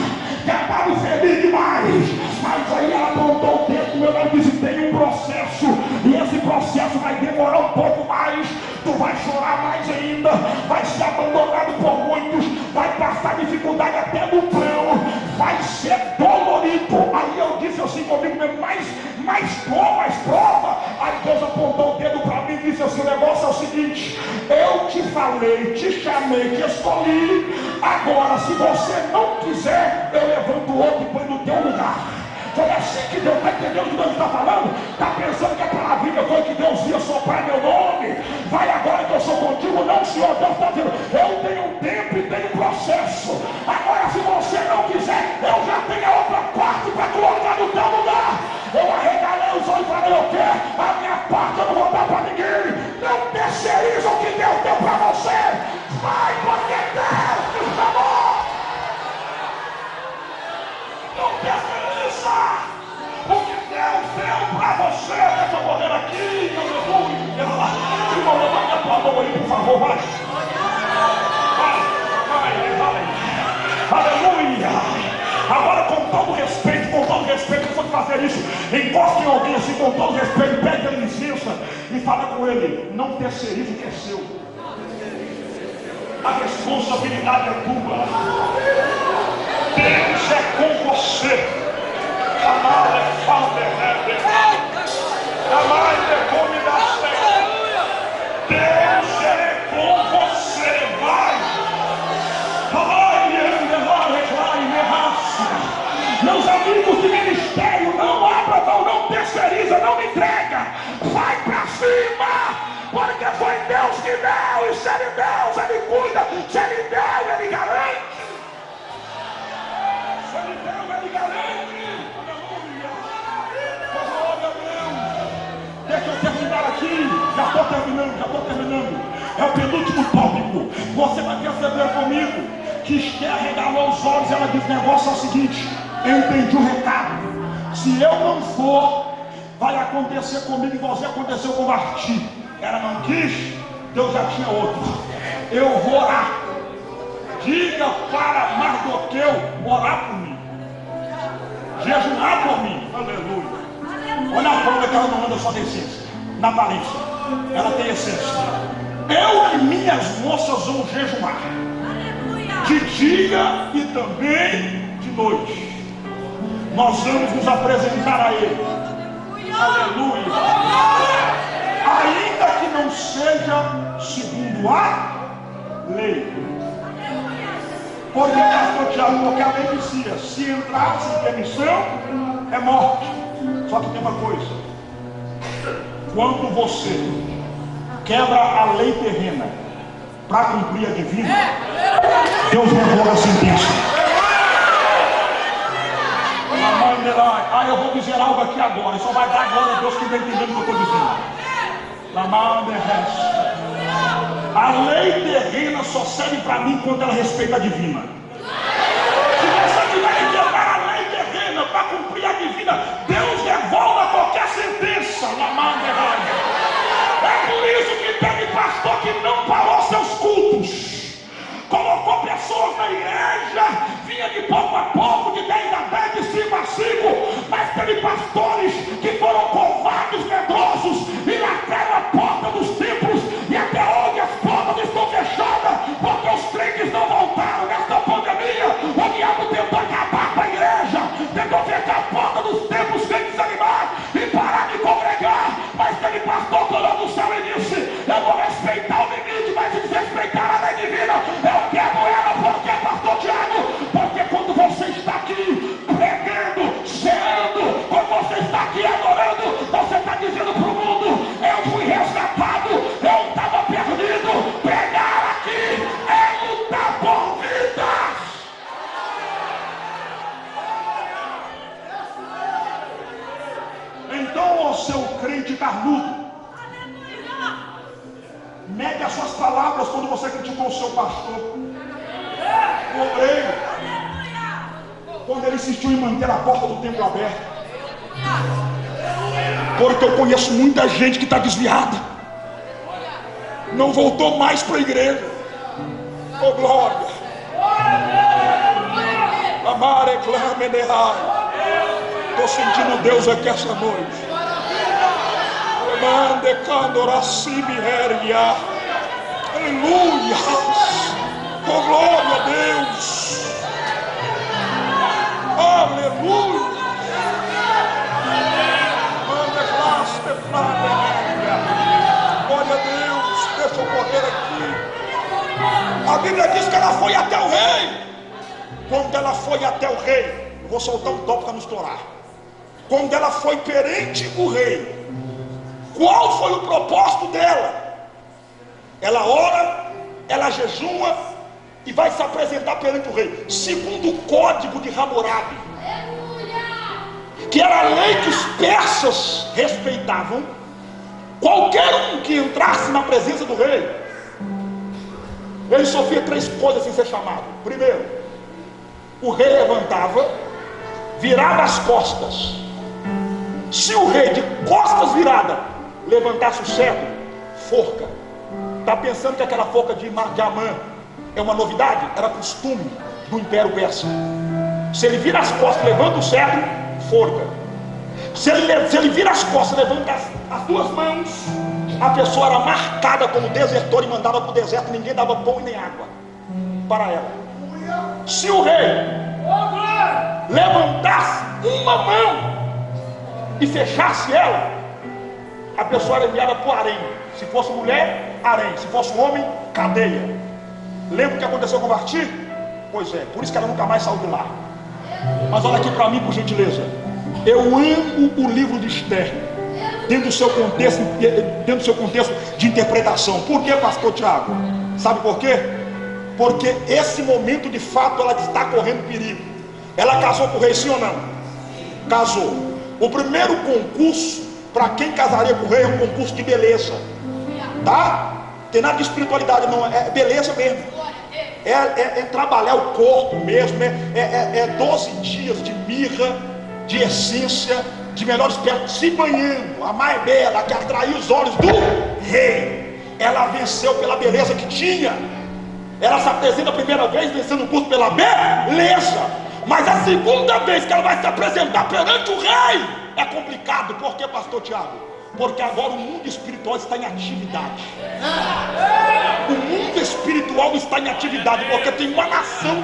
B: já estava feliz demais, mas aí ela apontou o dedo no meu lado e disse: tem um processo, e esse processo vai demorar um pouco mais. Tu vai chorar mais ainda, vai ser abandonado por muitos, vai passar dificuldade até no pão, vai ser dolorido. Aí eu disse assim comigo mesmo: mais prova. Aí Deus apontou o dedo para mim e disse assim: o negócio é o seguinte, eu te falei, te chamei, te escolhi, agora se você não quiser, eu levanto outro e põe no teu lugar. Foi assim que Deus está entendendo o que Deus está falando? Está pensando que a palavrinha foi que Deus ia soprar meu nome? Vai agora que eu sou contigo. Não, Senhor, Deus está dizendo, eu tenho um tempo e tenho um processo. Agora, se você não quiser, eu já tenho a outra parte para colocar no teu lugar. Eu arregalei os olhos e falei, o quê? A minha parte eu não vou dar para ninguém. Não terceiriza o que Deus deu para você. Vai, porque Deus te chamou. Não terceiriza o que Deus deu para você. Deixa eu morrer aqui, aleluia. Irmão, levanta a tua mão aí, por favor, vai. Vai. Aleluia. Agora, com todo respeito, eu vou fazer isso. Encoste em alguém assim, com todo respeito, pede a licença e fala com ele. Não terceirize o que é seu. A responsabilidade é tua. Deus é com você. Amar é falta, amar é comida. Deus é com você. Vai. Meus amigos de ministério, não abra mão, não terceiriza, não entrega. Vai pra cima. Porque foi Deus que deu. E se Ele deu, Ele cuida. Se Ele deu, Ele garante. Se Ele deu, Ele garante. Aleluia. Glória a Deus. Deixa eu terminar aqui. Já estou terminando. É o penúltimo tópico. Você vai perceber comigo que Esther arregalou os olhos. Ela diz: negócio é o seguinte, eu entendi o recado. Se eu não for, vai acontecer comigo igual aconteceu com Vasti. Ela não quis, Deus já tinha outro. Eu vou orar. Diga para Mardoqueu orar por mim, jejuar por mim. Aleluia. Olha a prova que ela não anda só de essência, na aparência, ela tem essência. Eu e minhas moças vamos jejuar de dia e também de noite. Nós vamos nos apresentar a Ele. Aleluia. Ainda que não seja segundo a lei. Porque, pastor Tiago, porque a lei dizia: se entrar sem permissão, é morte. Só que tem uma coisa: quando você quebra a lei terrena para cumprir a divina, Deus revoga a sentença. Eu vou dizer algo aqui agora, só vai dar glória a Deus que está entendendo o que eu estou dizendo. A lei terrena só serve para mim quando ela respeita a divina. Se você tiver que quebrar a lei terrena para cumprir a divina, Deus revoga qualquer sentença. É por isso que teve pastor que não parou seus cultos, colocou pessoas na igreja, vinha de pouco a pouco, de 10 a 10, de 5 a 5, mas teve pastores que foram covardes, medrosos, e lacraram a porta dos templos, e até hoje as portas estão fechadas, porque os crentes não voltaram. Nesta pandemia, o diabo tentou acabar com a igreja, tentou fechar a porta dos templos, sem desanimar e parar de congregar, mas teve pastor que olhou do céu e disse: eu vou respeitar o limite, mas se desrespeitar a lei divina, eu quero ela. Porque, pastor Tiago, porque quando você está aqui pregando, ceando, quando você está aqui adorando, você está dizendo para o mundo: eu fui resgatado, eu estava perdido. Pregar aqui é lutar por vidas. Então, ó seu crente carnudo, mede as suas palavras quando você criticou o seu pastor, o obreiro, quando ele insistiu em manter a porta do templo aberta. Porque eu conheço muita gente que está desviada, não voltou mais para a igreja. Oh glória. Amar reclame derrai. Estou sentindo Deus aqui essa noite. Mande candoracime heria. Aleluia. Oh glória a Deus. Aleluia. Glória a Deus. Deixa eu correr aqui. A Bíblia diz que ela foi até o rei. Quando ela foi até o rei, eu vou soltar um toque para não estourar. quando ela foi perante o rei, qual foi o propósito dela? Ela ora, ela jejua e vai se apresentar perante o rei, segundo o código de Hammurabi, que era a lei que os persas respeitavam. Qualquer um que entrasse na presença do rei, ele sofria 3 coisas sem ser chamado. Primeiro, o rei levantava, virava as costas. Se o rei de costas virada levantasse o cetro, forca. Está pensando que aquela forca de Amã é uma novidade? Era costume do Império Persa. Se ele vira as costas, levanta o cetro, forca. Se ele vira as costas, levanta as 2 mãos, a pessoa era marcada como desertor e mandava para o deserto. Ninguém dava pão e nem água para ela. Se o rei levantasse uma mão e fechasse ela, a pessoa era enviada para o harém. Se fosse mulher, harém. Se fosse homem, cadeia. Lembra o que aconteceu com Vasti? Pois é, por isso que ela nunca mais saiu de lá. Mas olha aqui para mim, por gentileza. Eu amo o livro de Esther, dentro do seu contexto de interpretação. Por que, pastor Tiago? Sabe por quê? Porque esse momento, de fato, ela está correndo perigo. Ela casou com o rei, sim ou não? Casou. O primeiro concurso para quem casaria com o rei é um concurso de beleza, tá? Tem nada de espiritualidade não, é beleza mesmo. É trabalhar o corpo mesmo. É 12 dias de mirra, de essência, de melhores pernas, se banhando, a mais bela, que atraiu os olhos do rei. Ela venceu pela beleza que tinha. Ela se apresenta a primeira vez vencendo o curso pela beleza, mas a segunda vez que ela vai se apresentar perante o rei é complicado. Por que, pastor Tiago? Porque agora o mundo espiritual está em atividade. O mundo espiritual está em atividade, porque tem uma nação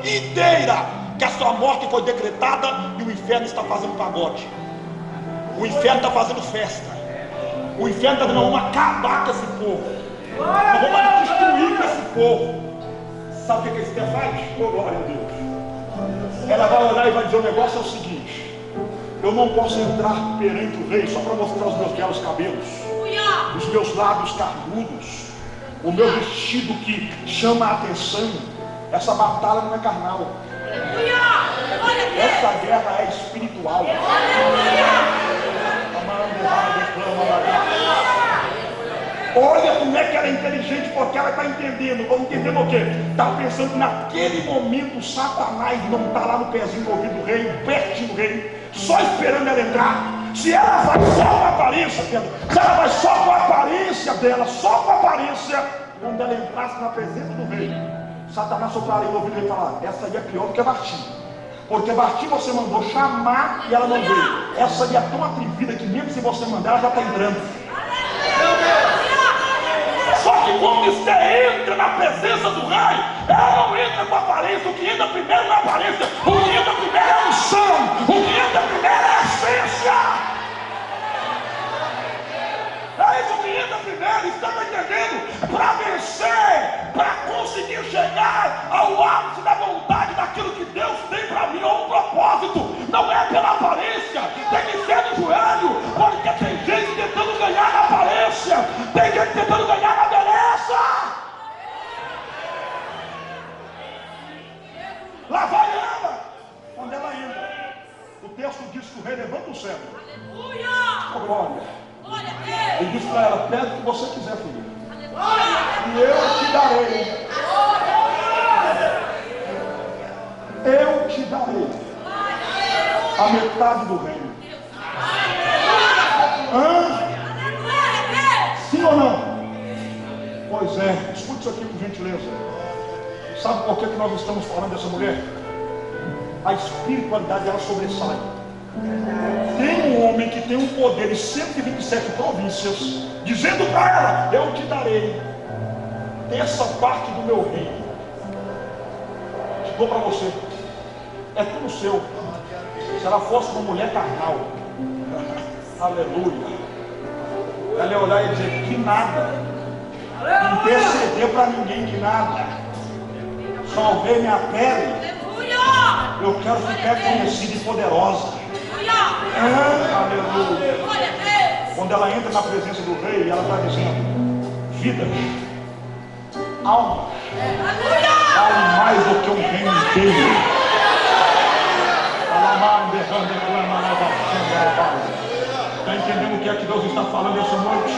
B: inteira, que a sua morte foi decretada e o inferno está fazendo pagode. O inferno está fazendo festa. O inferno está dizendo: vamos acabar com esse povo, nós vamos destruir com esse povo. Sabe o que a Esther faz? Oh, glória a Deus. Ela vai olhar e vai dizer: o negócio é o seguinte, eu não posso entrar perante o rei só para mostrar os meus belos cabelos, os meus lábios carnudos, o meu vestido que chama a atenção. Essa batalha não é carnal, essa guerra é espiritual. Olha como é que ela é inteligente, porque ela está entendendo. Vamos entender o quê? Está pensando que naquele momento Satanás não está lá no pezinho do ouvido do rei, pertinho do rei, só esperando ela entrar. Se ela vai só com a aparência dela, se ela vai só com a aparência dela, só com a aparência, quando ela entrasse na presença do rei, Satanás sopraria no ouvido e falar: essa aí é pior do que Vasti, porque Vasti você mandou chamar e ela não veio. Essa aí é tão atrevida que mesmo se você mandar, ela já está entrando. Só que quando você entra na presença do rei, ela não entra com aparência. O que entra primeiro não é aparência, o que entra primeiro é a unção, o que entra primeiro é a essência. É isso que entra primeiro, está entendendo? Para vencer, para conseguir chegar ao ápice da vontade daquilo que Deus tem para mim, ou um propósito, não é pela aparência, tem que ser no joelho, porque tem gente tentando ganhar na aparência, tem gente tentando ganhar na beleza. Lá vai ela, quando ela entra, o texto diz que o rei levanta o cetro. Oh, glória. Ele disse para ela: pede o que você quiser, filho, e eu te darei. Eu te darei a metade do reino. Sim ou não? Pois é, escute isso aqui por gentileza. Sabe por que nós estamos falando dessa mulher? A espiritualidade dela sobressai. Tem um homem que tem um poder de 127 províncias, dizendo para ela: eu te darei essa parte do meu reino, te dou para você, é tudo seu. Se ela fosse uma mulher carnal, aleluia, ela ia olhar e dizer: que nada, interceder para ninguém, que nada, salvei minha pele Eu quero ficar conhecida e poderosa. Aleluia. Quando ela entra na presença do rei, ela está dizendo: vidas, almas, valem mais do que um reino inteiro. Está entendendo o que é que Deus está falando essa noite?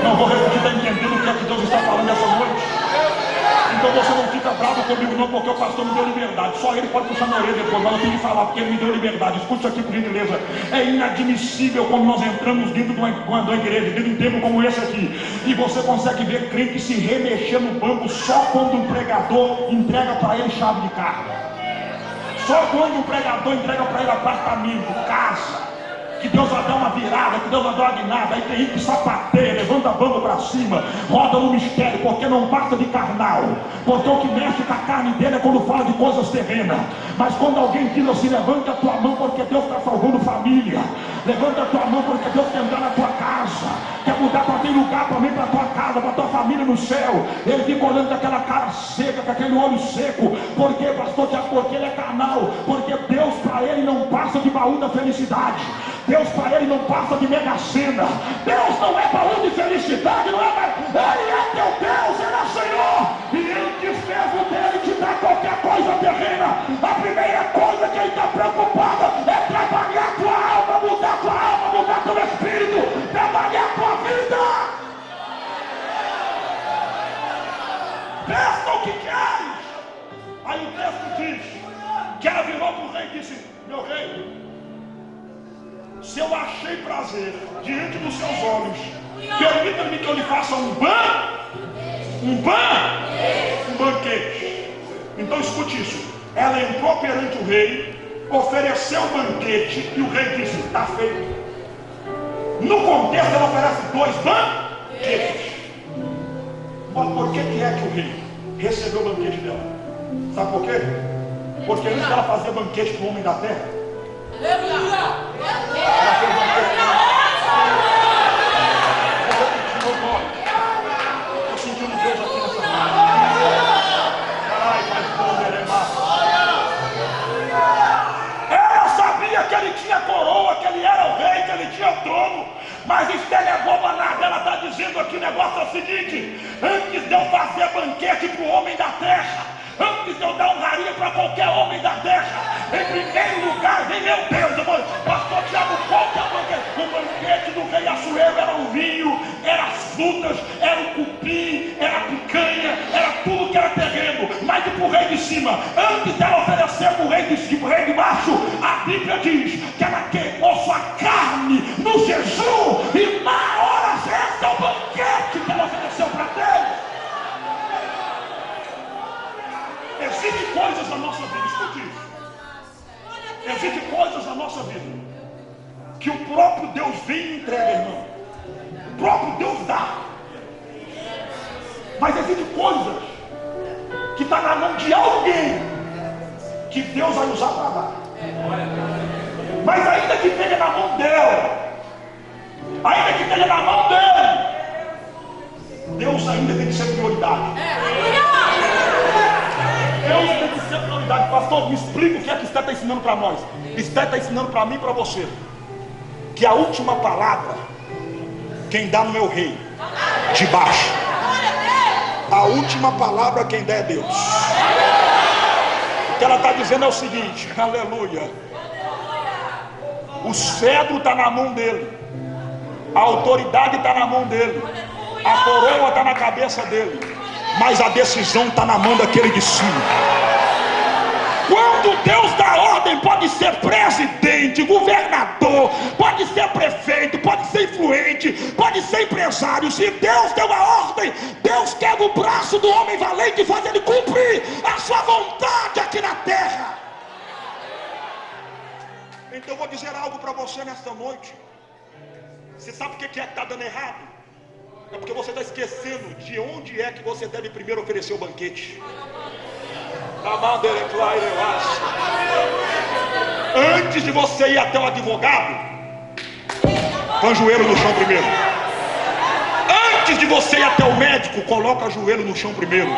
B: Não vou repetir, está entendendo o que é que Deus está falando essa noite? Então você não fica bravo comigo não, porque o pastor me deu liberdade. Só ele pode puxar minha orelha depois, mas eu tenho que falar porque ele me deu liberdade. Escute isso aqui por gentileza. É inadmissível quando nós entramos dentro de uma igreja, dentro de um tempo como esse aqui, e você consegue ver crente se remexer no banco só quando um pregador entrega para ele chave de carro. Só quando um pregador entrega para ele apartamento, casa, que Deus vai dar uma virada, que Deus vai dar uma guinada. Aí tem gente que sapateia, levanta a banda para cima, roda no mistério, porque não passa de carnal. Porque o que mexe com a carne dele é quando fala de coisas terrenas. Mas quando alguém diz assim: levanta a tua mão porque Deus está salvando família, levanta a tua mão porque Deus quer entrar na tua casa, quer mudar para ter lugar também para a tua casa, para a tua família no céu. Ele fica olhando com aquela cara seca, com aquele olho seco. Por quê, pastor? Porque ele é carnal. Porque Deus para ele não passa de baú da felicidade. Deus para ele não passa de mega sena. Deus não é baú de felicidade, não é mais. Ele é teu Deus, ele é Senhor. E ele te fez o dele te dar qualquer coisa terrena. A primeira coisa que ele está preocupado é trabalhar tua alma, mudar teu espírito, trabalhar tua vida. Peça o que queres. Aí o texto diz que ela virou para o rei e disse: meu rei, se eu achei prazer diante dos seus olhos, permita-me que eu lhe faça um banquete. Então escute isso. Ela entrou perante o rei, ofereceu o banquete e o rei disse: está feito. No contexto ela oferece 2 banquetes. Mas por que é que o rei recebeu o banquete dela? Sabe por quê? Porque antes dela fazer banquete para o homem da terra, eu senti um Deus aqui nessa ela sabia que ele tinha coroa, que ele era o rei, que ele tinha trono. Mas isso não é boba nada. Ela está dizendo aqui: o negócio é o seguinte: antes de eu fazer banquete para o homem da terra, antes de eu dar honraria para qualquer homem da terra, em primeiro lugar vem meu Deus. Pastor Tiago, qual que é o banquete? O banquete do rei Assuero era o vinho, era as frutas, era o cupim, era a picanha, era tudo que era terreno. Mas e para o rei de cima? Antes dela oferecer para o rei de cima, o rei de baixo, a Bíblia diz que ela queimou sua carne no jejum, e na hora esse é o banquete que ela ofereceu para Deus. Existem coisas na nossa vida, escute isso. Existem coisas na nossa vida que o próprio Deus vem e entrega, irmão. O próprio Deus dá. Mas existem coisas que estão na mão de alguém que Deus vai usar para dar. Mas ainda que esteja na mão dela, ainda que esteja na mão dele, Deus ainda tem que ser prioridade. Deus tem que ser prioridade. Pastor, me explica o que é que Esther está ensinando para nós. Esther está ensinando para mim e para você que a última palavra quem dá não é o rei de baixo. A última palavra quem dá é Deus. O que ela está dizendo é o seguinte: aleluia, o cedro está na mão dele, a autoridade está na mão dele, a coroa está na cabeça dele, mas a decisão está na mão daquele de cima. Quando Deus dá ordem, pode ser presidente, governador, pode ser prefeito, pode ser influente, pode ser empresário. Se Deus deu a ordem, Deus quebra o braço do homem valente e faz ele cumprir a sua vontade aqui na terra. Então eu vou dizer algo para você nesta noite. Você sabe o que é que está dando errado? É porque você está esquecendo de onde é que você deve primeiro oferecer o banquete. Antes de você ir até o advogado, põe o joelho no chão primeiro. Antes de você ir até o médico, coloca o joelho no chão primeiro.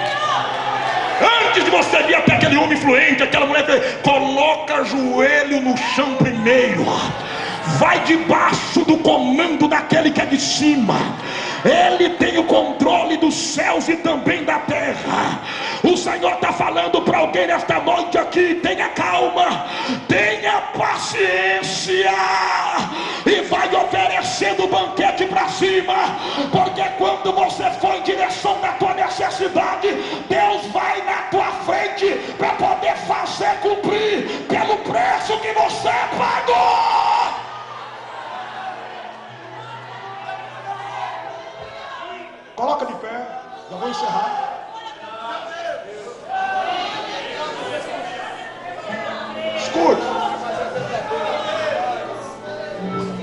B: Antes de você vir até aquele homem influente, aquela mulher, coloca joelho no chão primeiro. Vai debaixo do comando daquele que é de cima. Ele tem o controle dos céus e também da terra. O Senhor está falando para alguém nesta noite aqui: tenha calma, tenha paciência, e vai oferecendo o banquete para cima, porque quando você for em direção da tua necessidade, Deus vai na tua frente para poder fazer cumprir pelo preço que você pagou. Coloca de pé, já vou encerrar. Escute,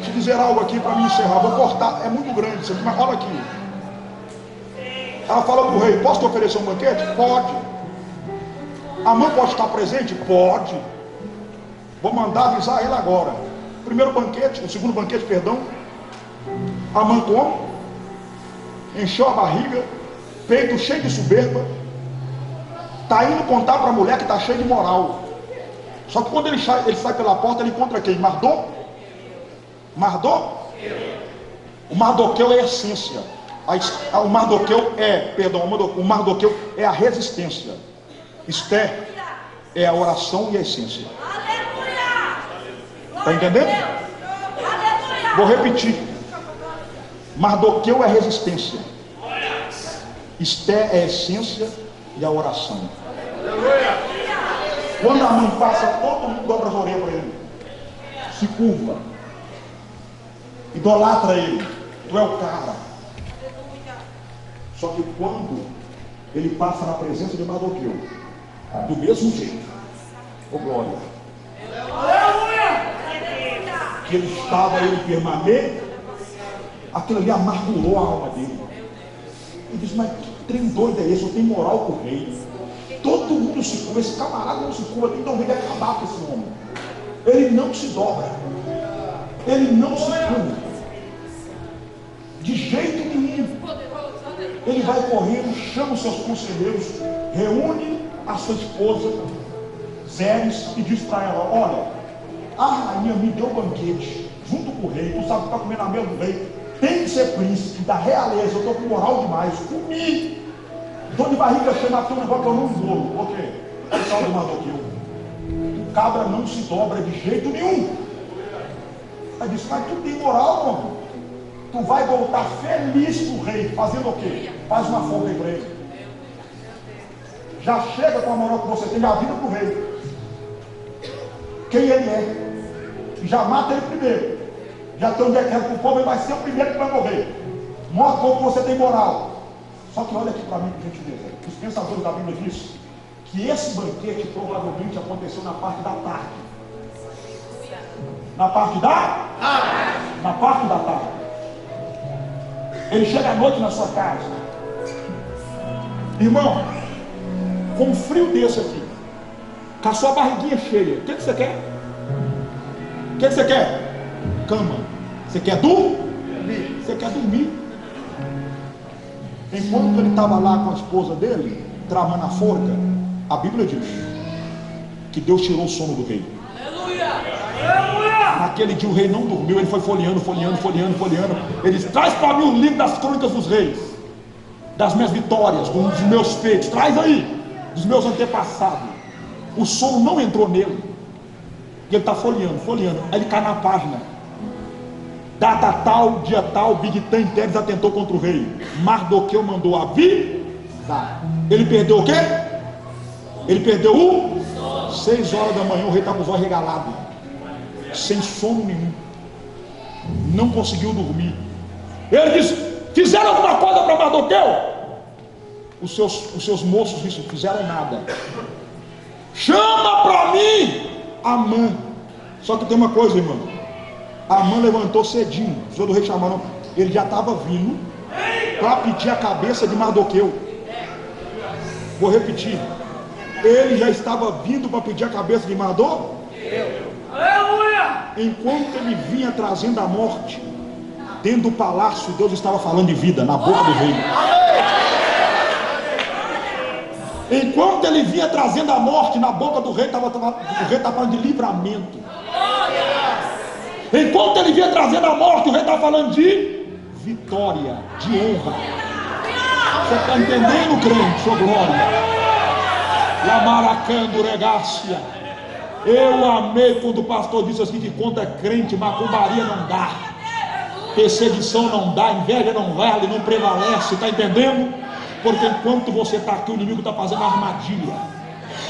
B: te dizer algo aqui para me encerrar. Vou cortar, é muito grande isso aqui, mas olha aqui. Ela fala para o rei: posso te oferecer um banquete? Pode. Amã pode estar presente? Pode. Vou mandar avisar ele agora. Primeiro banquete, o segundo banquete, perdão. Amã come, encheu a barriga, peito cheio de soberba, está indo contar para a mulher que está cheia de moral. Só que quando ele sai pela porta, ele encontra quem? Mardô? O Mardoqueu é a essência. O Mardoqueu é a resistência. Esther é a oração e a essência. Está entendendo? Vou repetir. Mardoqueu é a resistência, Esther é a essência e a oração. Quando a mãe passa, todo mundo dobra as orelhas para ele, se curva, idolatra ele: tu é o cara. Só que quando ele passa na presença de Mardoqueu, do mesmo jeito, ô glória, que ele estava, ele permanece, aquilo ali amargurou a alma dele. Ele disse: mas que trem doido é esse? Eu tenho moral com o rei. Todo mundo se curva, esse camarada não se curva, tem que dar um rei de acabar com esse homem. Ele não se dobra, ele não se curva, de jeito nenhum. Ele vai correndo, chama os seus conselheiros, reúne a sua esposa Zeres e diz para ela: olha, a rainha me deu banquete junto com o rei, tu sabe que está comendo a mesa do rei, tem que ser príncipe da realeza, eu estou com moral demais, comi, estou de barriga cheia, matei um negócio que eu não vou. Por quê? O tal do Mardoqueu, o cabra não se dobra de jeito nenhum. Aí disse: mas tu tem moral, mano? Tu vai voltar feliz pro rei, fazendo o quê? Faz uma folga aí para ele. Já chega com a moral que você tem, já vira pro rei quem ele é, já mata ele primeiro, já tem um decreto para o povo, ele vai ser o primeiro que vai morrer. Mostra como você tem moral. Só que olha aqui para mim, por gentileza. Os pensadores da Bíblia dizem que esse banquete provavelmente aconteceu na parte da tarde. Na parte da tarde. Ele chega à noite na sua casa. Irmão, com um frio desse aqui, com a sua barriguinha cheia, o que você quer? O que você quer? Cama. Você quer dormir? Você quer dormir? Enquanto ele estava lá com a esposa dele, tramando a forca, a Bíblia diz que Deus tirou o sono do rei. Aleluia! Naquele dia o rei não dormiu, ele foi folheando. Ele disse: traz para mim o livro das crônicas dos reis, das minhas vitórias, dos meus feitos, traz aí, dos meus antepassados. O sono não entrou nele, e ele está folheando, aí ele cai na página: data tal, dia tal, Bigtan Teres atentou contra o rei, Mardoqueu mandou avisar. Ele perdeu o quê? Ele perdeu o 6 horas da manhã, o rei está com os olhos regalados, sem sono nenhum, não conseguiu dormir. Ele disse: fizeram alguma coisa para Mardoqueu? Os seus moços disse: fizeram nada. Chama para mim Amã. Só que tem uma coisa, irmão, Amã levantou cedinho, o senhor do rei chamaram, ele já estava vindo para pedir a cabeça de Mardoqueu. Vou repetir, ele já estava vindo para pedir a cabeça de Mardoqueu. Enquanto ele vinha trazendo a morte, dentro do palácio, Deus estava falando de vida na boca do rei. Enquanto ele vinha trazendo a morte na boca do rei, o rei estava falando de livramento. Enquanto ele vinha trazendo a morte, o rei estava falando de vitória, de honra. Você está entendendo, crente? Sua glória. Lamaracando regácia. Eu amei quando o pastor disse assim: que quando é crente, macumbaria não dá, perseguição não dá, inveja não vale, não prevalece. Está entendendo? Porque enquanto você está aqui, o inimigo está fazendo armadilha.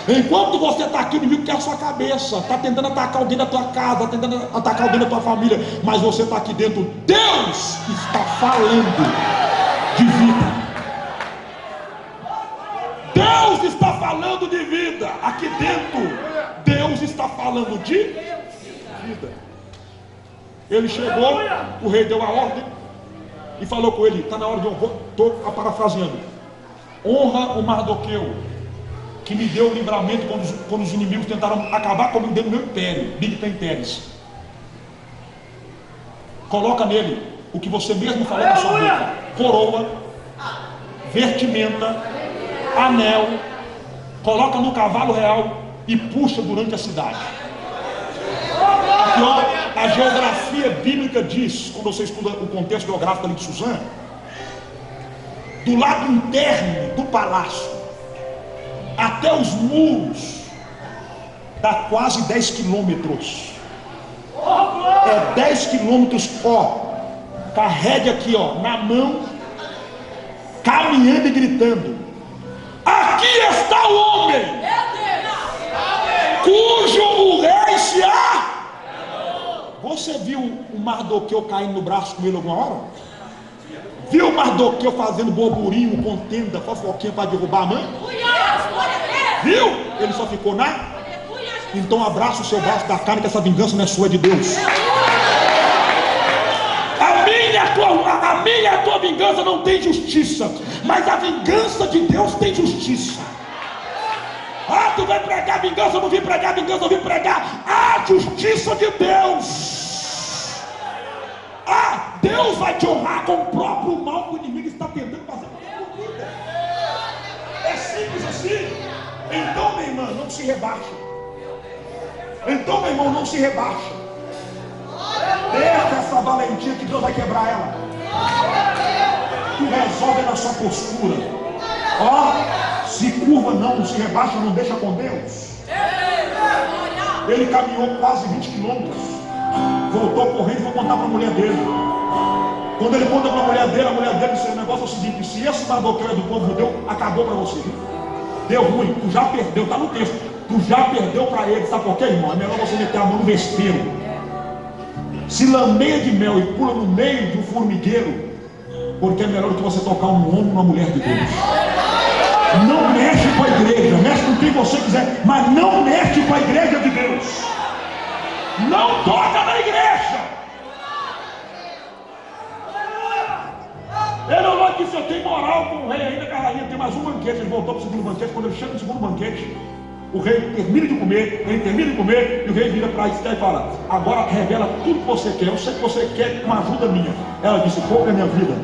B: Enquanto você está aqui, o inimigo quer a sua cabeça, está tentando atacar alguém da tua casa, está tentando atacar alguém da tua família, mas você está aqui dentro. Deus está falando de vida. Deus está falando de vida. Aqui dentro, Deus está falando de vida. Ele chegou, o rei deu a ordem e falou com ele: está na hora de honrar. Estou parafraseando: honra o Mardoqueu, que me deu o livramento quando os inimigos tentaram acabar comigo dentro do meu império, Bigtan Teres. Coloca nele o que você mesmo falou na sua boca: coroa, vestimenta, anel. Coloca no cavalo real e puxa durante a cidade. Aqui, ó, a geografia bíblica diz, quando você estuda o contexto geográfico ali de Suzã, do lado interno do palácio até os muros dá quase 10 quilômetros. É 10 quilômetros, ó. Carregue aqui, ó, na mão, caminhando e gritando: aqui está o homem cujo o rei se há. Você viu o Mardoqueu caindo no braço com ele alguma hora? Viu o Mardoqueu fazendo burburinho, contenda, fofoquinha para derrubar a mãe? Viu? Ele só ficou na. Então abraça o seu braço da carne, que essa vingança não é sua, é de Deus. A minha e a tua vingança não tem justiça, mas a vingança de Deus tem justiça. Ah, tu vai pregar vingança, eu não vim pregar vingança, eu vim pregar a justiça de Deus. Ah, Deus vai te honrar com o próprio mal que o inimigo está tentando fazer com a tua vida. É simples assim. Então, minha irmã, não se rebaixa. Então, meu irmão, não se rebaixa. Deixa essa valentia que Deus vai quebrar ela. Tu resolve na sua postura. Ó, se curva não se rebaixa, não deixa com Deus. Ele caminhou quase 20 quilômetros, voltou correndo e foi contar para a mulher dele. Quando ele conta para a mulher dele disse: o negócio é o seguinte, se esse Mardoqueu é do povo judeu, acabou para você. Deu ruim, tu já perdeu, está no texto. Tu já perdeu para ele, sabe por quê, irmão? É melhor você meter a mão no vespeiro, se lameia de mel e pula no meio de um formigueiro, porque é melhor do que você tocar um homem numa mulher de Deus. Não mexe com a igreja, mexe com quem você quiser, mas não mexe com a igreja de Deus. Não toca na igreja. Ele olhou e disse: eu tenho moral com o rei ainda, que a rainha tem mais um banquete. Ele voltou para o segundo banquete. Quando ele chega no segundo banquete, o rei termina de comer, ele termina de comer, e o rei vira para Esther e fala: agora revela tudo que você quer. Eu sei que você quer uma ajuda minha. Ela disse: poupe a minha vida,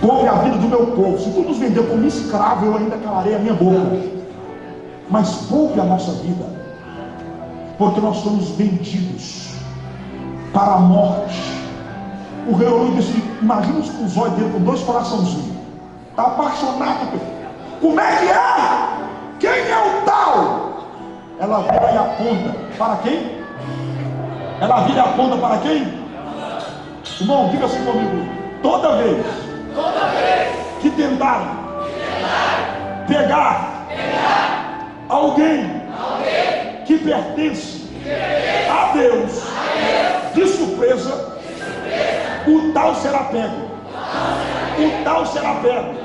B: poupe a vida do meu povo. Se tu nos vendeu como escravo, eu ainda calarei a minha boca, mas poupe a nossa vida, porque nós somos vendidos para a morte. O rei olhou e disse: imagina os olhos dele com 2 coraçãozinhos, está apaixonado. Como é que é? Quem é o tal? Ela vira e aponta para quem? Ela vira e aponta para quem? Irmão, diga assim comigo: toda vez que tentarem pegar alguém que pertence a Deus de surpresa, o tal será pego. O tal será pego.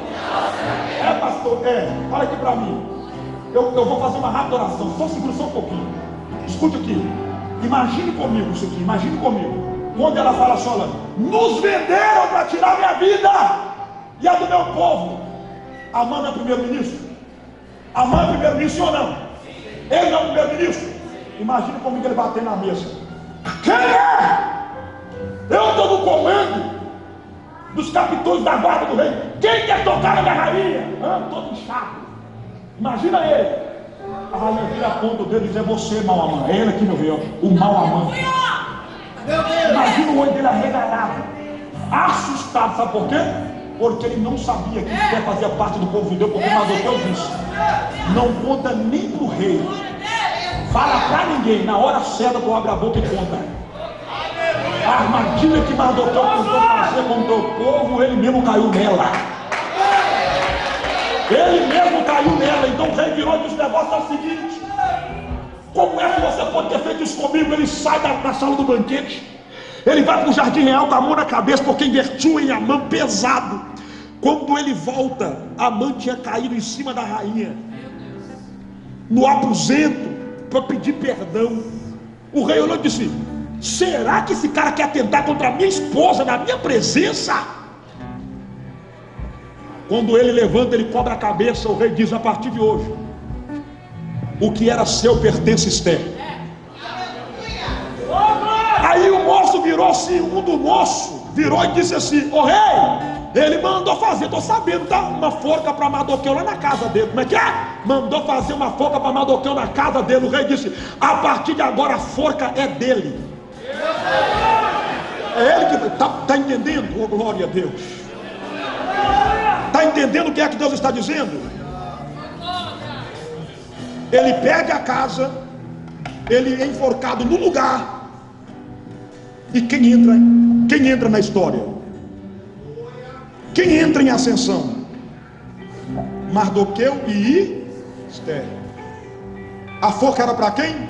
B: É, pastor, olha aqui para mim. Eu vou fazer uma rápida oração, só segura só um pouquinho. Escute aqui. Imagine comigo isso aqui, imagine comigo. Quando ela fala assim: olha, nos venderam para tirar minha vida e a do meu povo. Amã é primeiro-ministro? Amã é primeiro-ministro ou não? Ele não é primeiro-ministro? Imagine comigo ele bater na mesa: quem é? Eu estou no comando dos capitães da guarda do rei. Quem quer tocar na minha rainha? Todo inchado. Imagina ele. A rainha vira a ponta dele e diz: é você, mau Amã. É ele aqui, meu Deus, o mau Amã. Imagina o olho dele arregalado, assustado. Sabe por quê? Porque ele não sabia que Esther fazia parte do povo judeu. Porque Mardoqueu disse: não conta nem para o rei, fala para ninguém. Na hora certa tu abre a boca e conta. A armadilha que Mardoqueu tentou fazer contra o povo, ele mesmo caiu nela. Ele mesmo caiu nela. Então o rei virou e disse: o negócio é o seguinte: como é que você pode ter feito isso comigo? Ele sai da sala do banquete, ele vai para o jardim real com a mão na cabeça, porque investiu em Amã pesado. Quando ele volta, Amã tinha caído em cima da rainha, no aposento, para pedir perdão. O rei olhou e disse: será que esse cara quer atentar contra a minha esposa na minha presença? Quando ele levanta, ele cobra a cabeça. O rei diz: a partir de hoje, o que era seu pertence a Esther. Aí o moço virou-se, um do moço virou e disse assim: ô rei, ele mandou fazer, estou sabendo, tá? Uma forca para Mardoqueu lá na casa dele. Como é que é? Mandou fazer uma forca para Mardoqueu na casa dele. O rei disse: a partir de agora a forca é dele. É ele que está entendendo? Oh, glória a Deus. Está entendendo o que é que Deus está dizendo? Ele pega a casa, ele é enforcado no lugar. E quem entra na história? Quem entra em ascensão? Mardoqueu e Esther. A forca era para quem?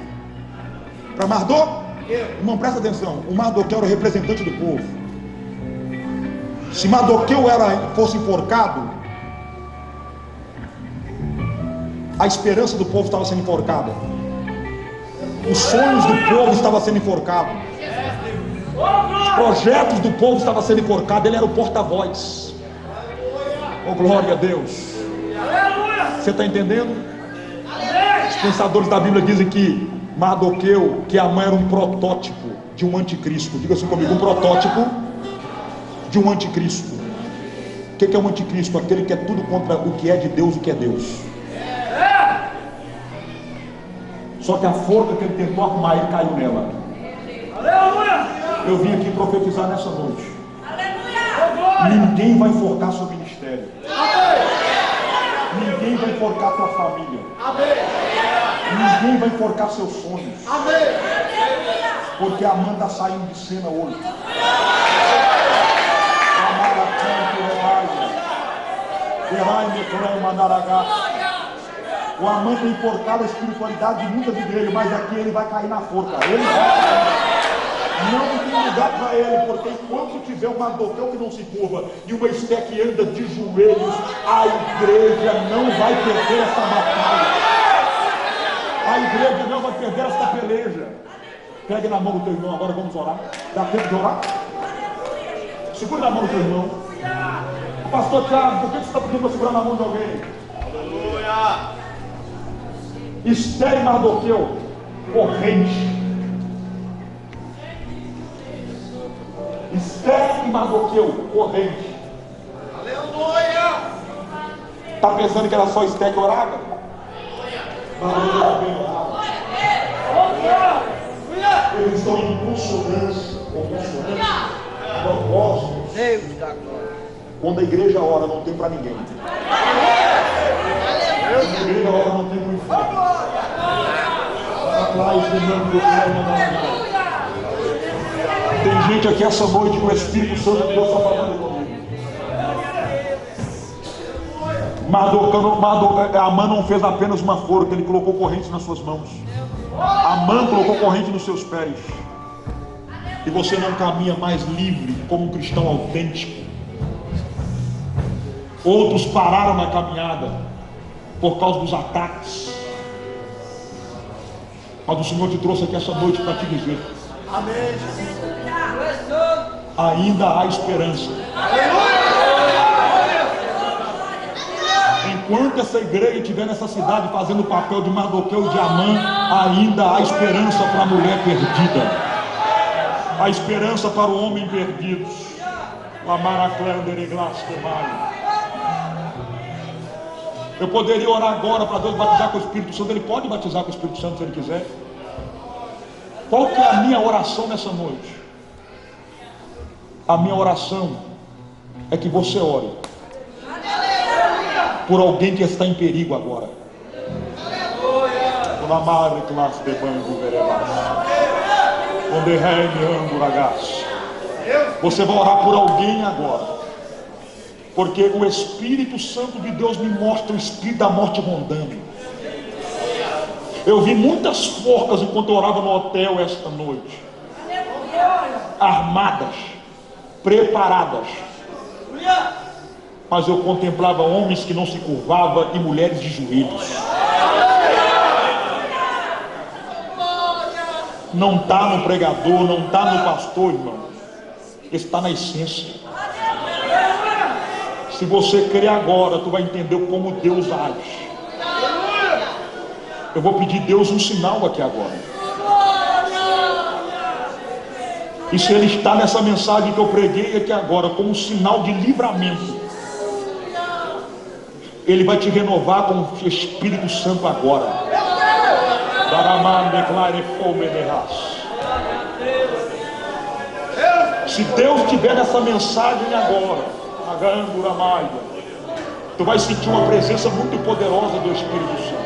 B: Para Mardoqueu? Irmão, presta atenção. O Mardoqueu era o representante do povo. Se Mardoqueu fosse enforcado, a esperança do povo estava sendo enforcada. Os sonhos do povo estavam sendo enforcados. Os projetos do povo estavam sendo enforcados. Ele era o porta-voz. Oh, glória a Deus. Você está entendendo? Os pensadores da Bíblia dizem que Mardoqueu, que Amã era um protótipo de um anticristo. Diga assim comigo: um protótipo de um anticristo. O que é um anticristo? Aquele que é tudo contra o que é de Deus e o que é Deus. Só que a forca que ele tentou arrumar, ele caiu nela. Eu vim aqui profetizar nessa noite. Ninguém vai enforcar seu ministério. Ninguém vai enforcar tua família. Ninguém vai enforcar seus sonhos. Porque a Amã está saindo de cena hoje. O Amã tem enforcado a espiritualidade de muitas igrejas, mas aqui ele vai cair na forca. Ele vai. Não tem lugar para ele, porque enquanto tiver uma Mardoqueu que não se curva e uma Esther que anda de joelhos, a igreja não vai perder essa batalha. A igreja não vai perder essa peleja. Pegue na mão do teu irmão, agora vamos orar. Dá tempo de orar? Segura na mão do teu irmão. Pastor Thiago, por que você está pedindo para segurar na mão de alguém? Aleluia! Esther e Mardoqueu, corrente. Esther e Mardoqueu, corrente. Aleluia! Está pensando que era só Esther que orava? Mardoqueu também orava. Eles estão em consonância, propósitos. Quando a igreja ora, não tem para ninguém. Quando a igreja ora, não tem para o inferno. Atrás do nome do Senhor. Tem gente aqui essa noite que o Espírito Santo de Deus está falando comigo. Amã não fez apenas uma forca, ele colocou correntes nas suas mãos. Amã colocou corrente nos seus pés. E você não caminha mais livre como um cristão autêntico. Outros pararam na caminhada por causa dos ataques. Mas o Senhor te trouxe aqui essa noite para te dizer: amém. Ainda há esperança. Enquanto essa igreja estiver nessa cidade fazendo o papel de Mardoqueu e de Amã, ainda há esperança para a mulher perdida. Há esperança para o homem perdido. Eu poderia orar agora para Deus batizar com o Espírito Santo. Ele pode batizar com o Espírito Santo se Ele quiser. Qual que é a minha oração nessa noite? A minha oração é que você ore por alguém que está em perigo agora. Você vai orar por alguém agora, porque o Espírito Santo de Deus me mostra o espírito da morte rondando. Eu vi muitas forcas enquanto eu orava no hotel esta noite, armadas, preparadas, mas eu contemplava homens que não se curvavam e mulheres de joelhos. Não está no pregador, não está no pastor, irmão, está na essência. Se você crer agora, tu vai entender como Deus age. Eu vou pedir a Deus um sinal aqui agora. E se Ele está nessa mensagem que eu preguei aqui agora, como um sinal de livramento, Ele vai te renovar com o Espírito Santo agora. Se Deus tiver nessa mensagem agora, tu vai sentir uma presença muito poderosa do Espírito Santo.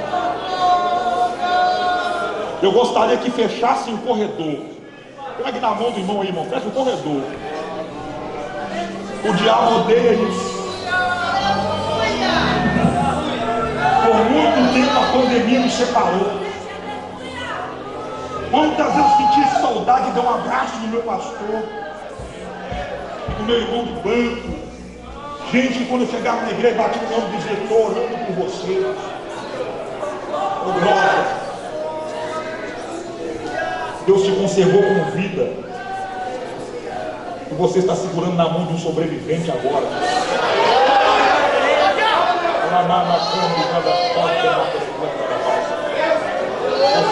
B: Eu gostaria que fechassem o corredor. Pega na mão do irmão aí, irmão. Fecha o corredor. O diabo odeia isso. Por muito tempo a pandemia nos separou. Quantas vezes eu senti saudade de dar um abraço no meu pastor, no meu irmão do banco. Gente, quando eu chegava na igreja, batia no nome e dizia: estou orando por você. Oh, glória. Deus te conservou com vida. E você está segurando na mão de um sobrevivente agora.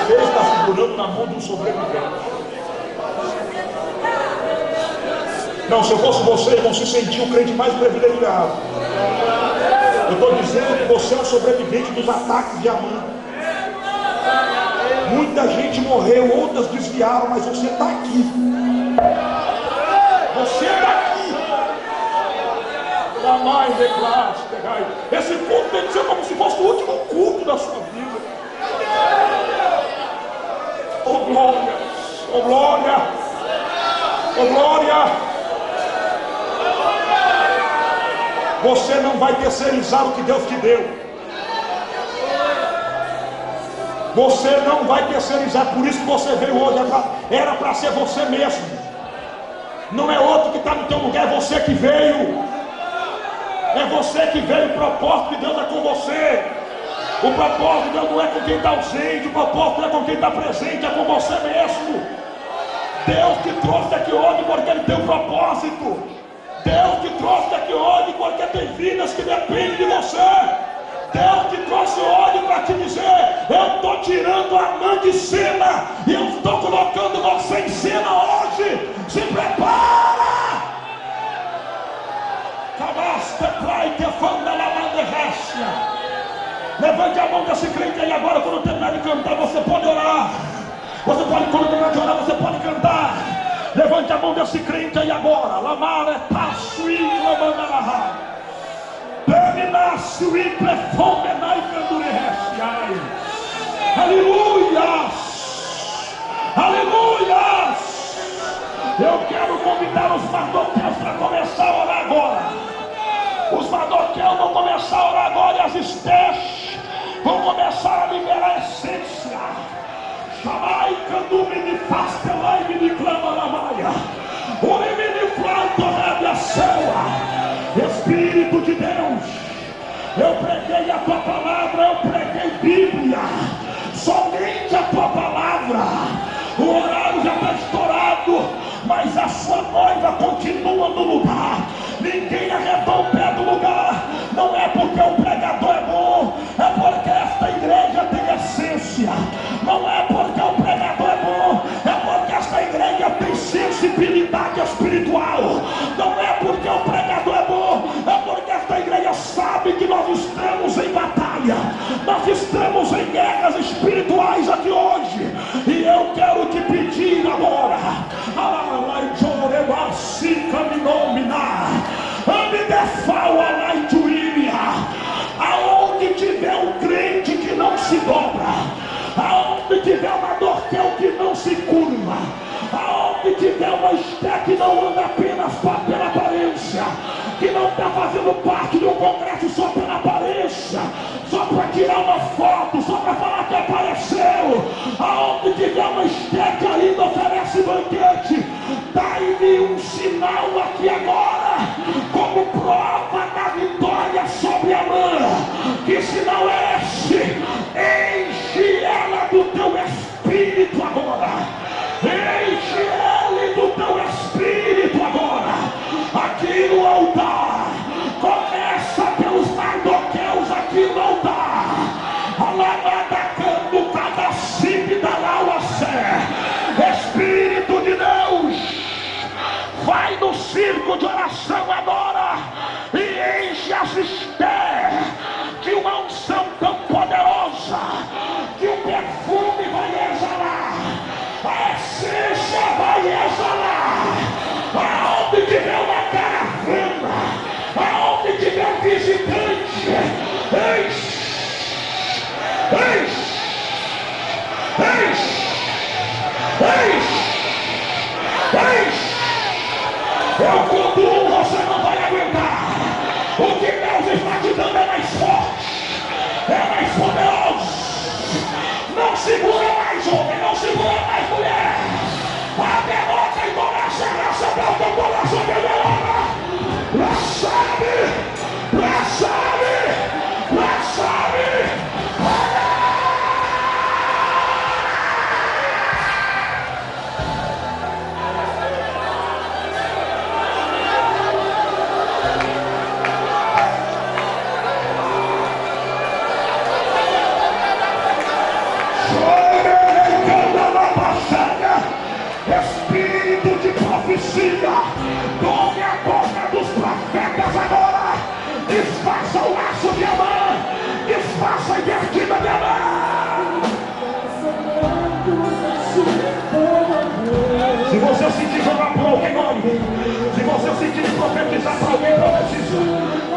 B: Você está segurando na mão de um sobrevivente. Não, se eu fosse você, irmão, se sentir o crente mais privilegiado. Eu estou dizendo que você é um sobrevivente dos ataques de Amã. Muita gente morreu, outras desviaram, mas você está aqui. Você está aqui. Jamais declasse, pegai. Esse culto tem que ser como se fosse o último culto da sua vida. Oh glória, oh glória, oh glória. Você não vai terceirizar o que Deus te deu. Você não vai terceirizar, por isso que você veio hoje. Era para ser você mesmo. Não é outro que está no teu lugar, é você que veio. É você que veio. O propósito de Deus é com você. O propósito de Deus não é com quem está ausente. O propósito não é com quem está presente, é com você mesmo. Deus te trouxe aqui hoje porque Ele tem um propósito. Deus te trouxe aqui hoje porque tem vidas que dependem de você. Deus te trouxe hoje para te dizer: eu estou tirando a mão de cena e eu estou colocando você em cena hoje. Se prepara. Levante a mão desse crente aí agora. Quando terminar de cantar, você pode orar. Você pode, quando terminar de orar, você pode cantar. Levante a mão desse crente aí agora. Lamare pasui lamandarahá. Aleluia! Aleluia! Eu quero convidar os mardoqueus para começar a orar agora. Os mardoqueus vão começar a orar agora e as estés vão começar a liberar a essência. Chamai candume de pastelai me clama na maia. Oreme de planto a céu. Espírito de Deus, eu preguei a tua palavra, eu preguei Bíblia, somente a tua palavra. O horário já está estourado, mas a sua noiva continua no lugar. Ninguém arredou o pé do lugar. Não é porque o pregador é bom, é porque esta igreja tem essência. Não é porque o pregador é bom, é porque esta igreja tem sensibilidade espiritual. Não é porque o pregador é bom, é porque esta igreja sabe que nós estamos em batalha. Nós estamos em guerras espirituais aqui hoje, e eu quero te pedir agora, aonde tiver um crente que não se dobra, aonde tiver uma Dorquel que não se curva, aonde tiver uma Esté que não anda apenas pela aparência, que não está fazendo parte de um congresso só pela aparência, só para tirar uma foto, só para falar que apareceu, aonde tiver uma Esté que ainda oferece banquete, dá-me um sinal aqui agora, como prova da vitória sobre a mãe. Que sinal é esse? Enche ela do teu espírito agora, enche ela do teu espírito agora, aqui no altar. Começa pelos Mardoqueus aqui no altar. Alabadacando cada cipe da lauacé. Espírito de Deus, vai no circo de oração agora e enche a cisterna de uma unção tão poderosa que o perfume vai exalar, a essência vai exalar. Aonde tiver uma caravana, aonde tiver visitante, enche, enche, enche, enche, enche. Eu conto, você não vai aguentar. O que Deus está te dando é mais forte, é mais poderoso. Não segura mais homem, não segura mais mulher. Abre a boca e começa a receber o teu coração de melhora. Recebe, recebe, recebe. Espírito de profecia, tome a boca dos profetas agora, desfaça o laço de Amã, desfaça a invertida de Amã. Se você sentir jogar para alguém, olhe. Se você sentir profetizar para alguém, profetiza.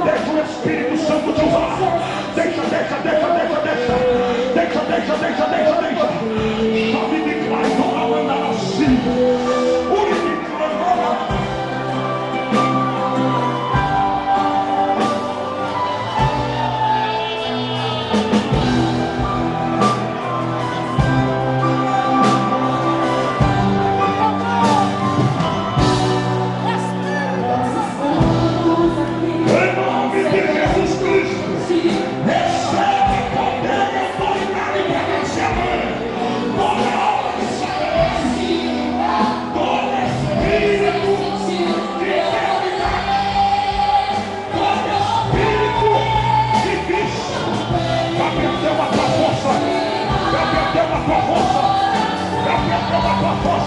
B: Deixa o Espírito Santo te usar. Deixa. Chave de paz, não mandar assim.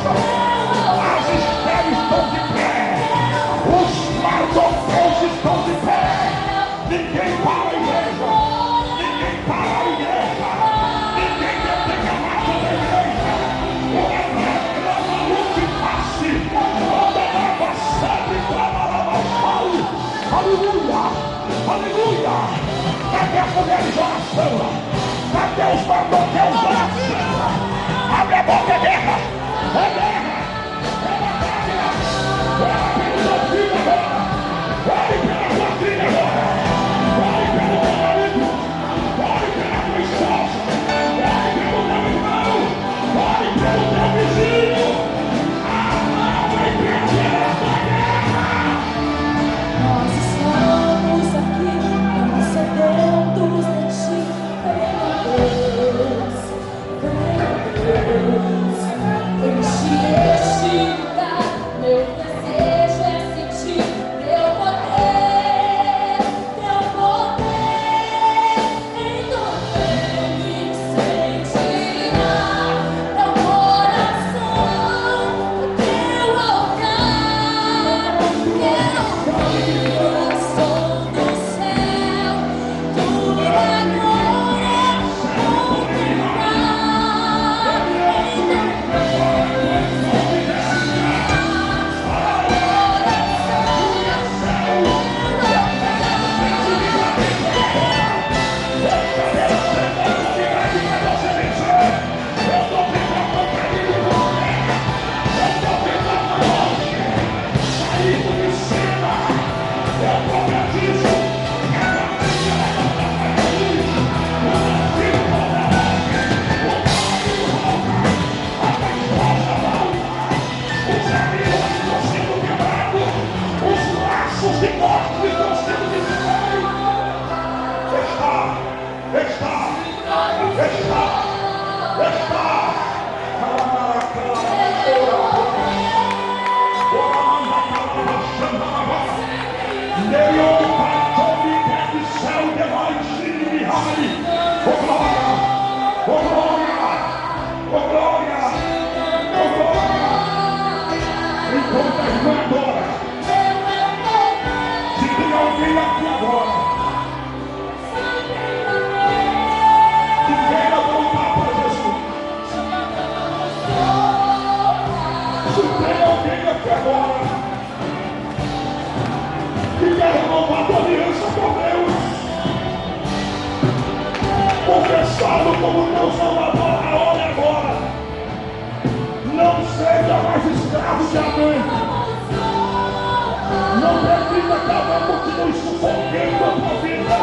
B: As estrelas estão de pé, os Mardoqueus estão de pé. Ninguém para a igreja, ninguém para a igreja, ninguém detém a marcha da igreja. Uma luz de passe, toda lava sempre trabalhava mal. Aleluia, aleluia. Cadê as mulheres de oração? Cadê os Mardoqueus de oração? Abre a boca, é guerra! É guerra! É batalha! Ora pelo seu filho agora! Ore pela sua filha agora! Ore pelo teu marido! Ore pela tua esposa! Ore pelo teu irmão! Ore pelo teu vizinho! A mão vai perder essa guerra!
C: Nós estamos aqui, nós sedentos de ti, venha Deus, venha Deus, enche
B: Confessado como teu Salvador, olha agora. Não seja mais escravo de Amã. Não permita que Amã continue sufocando a tua vida.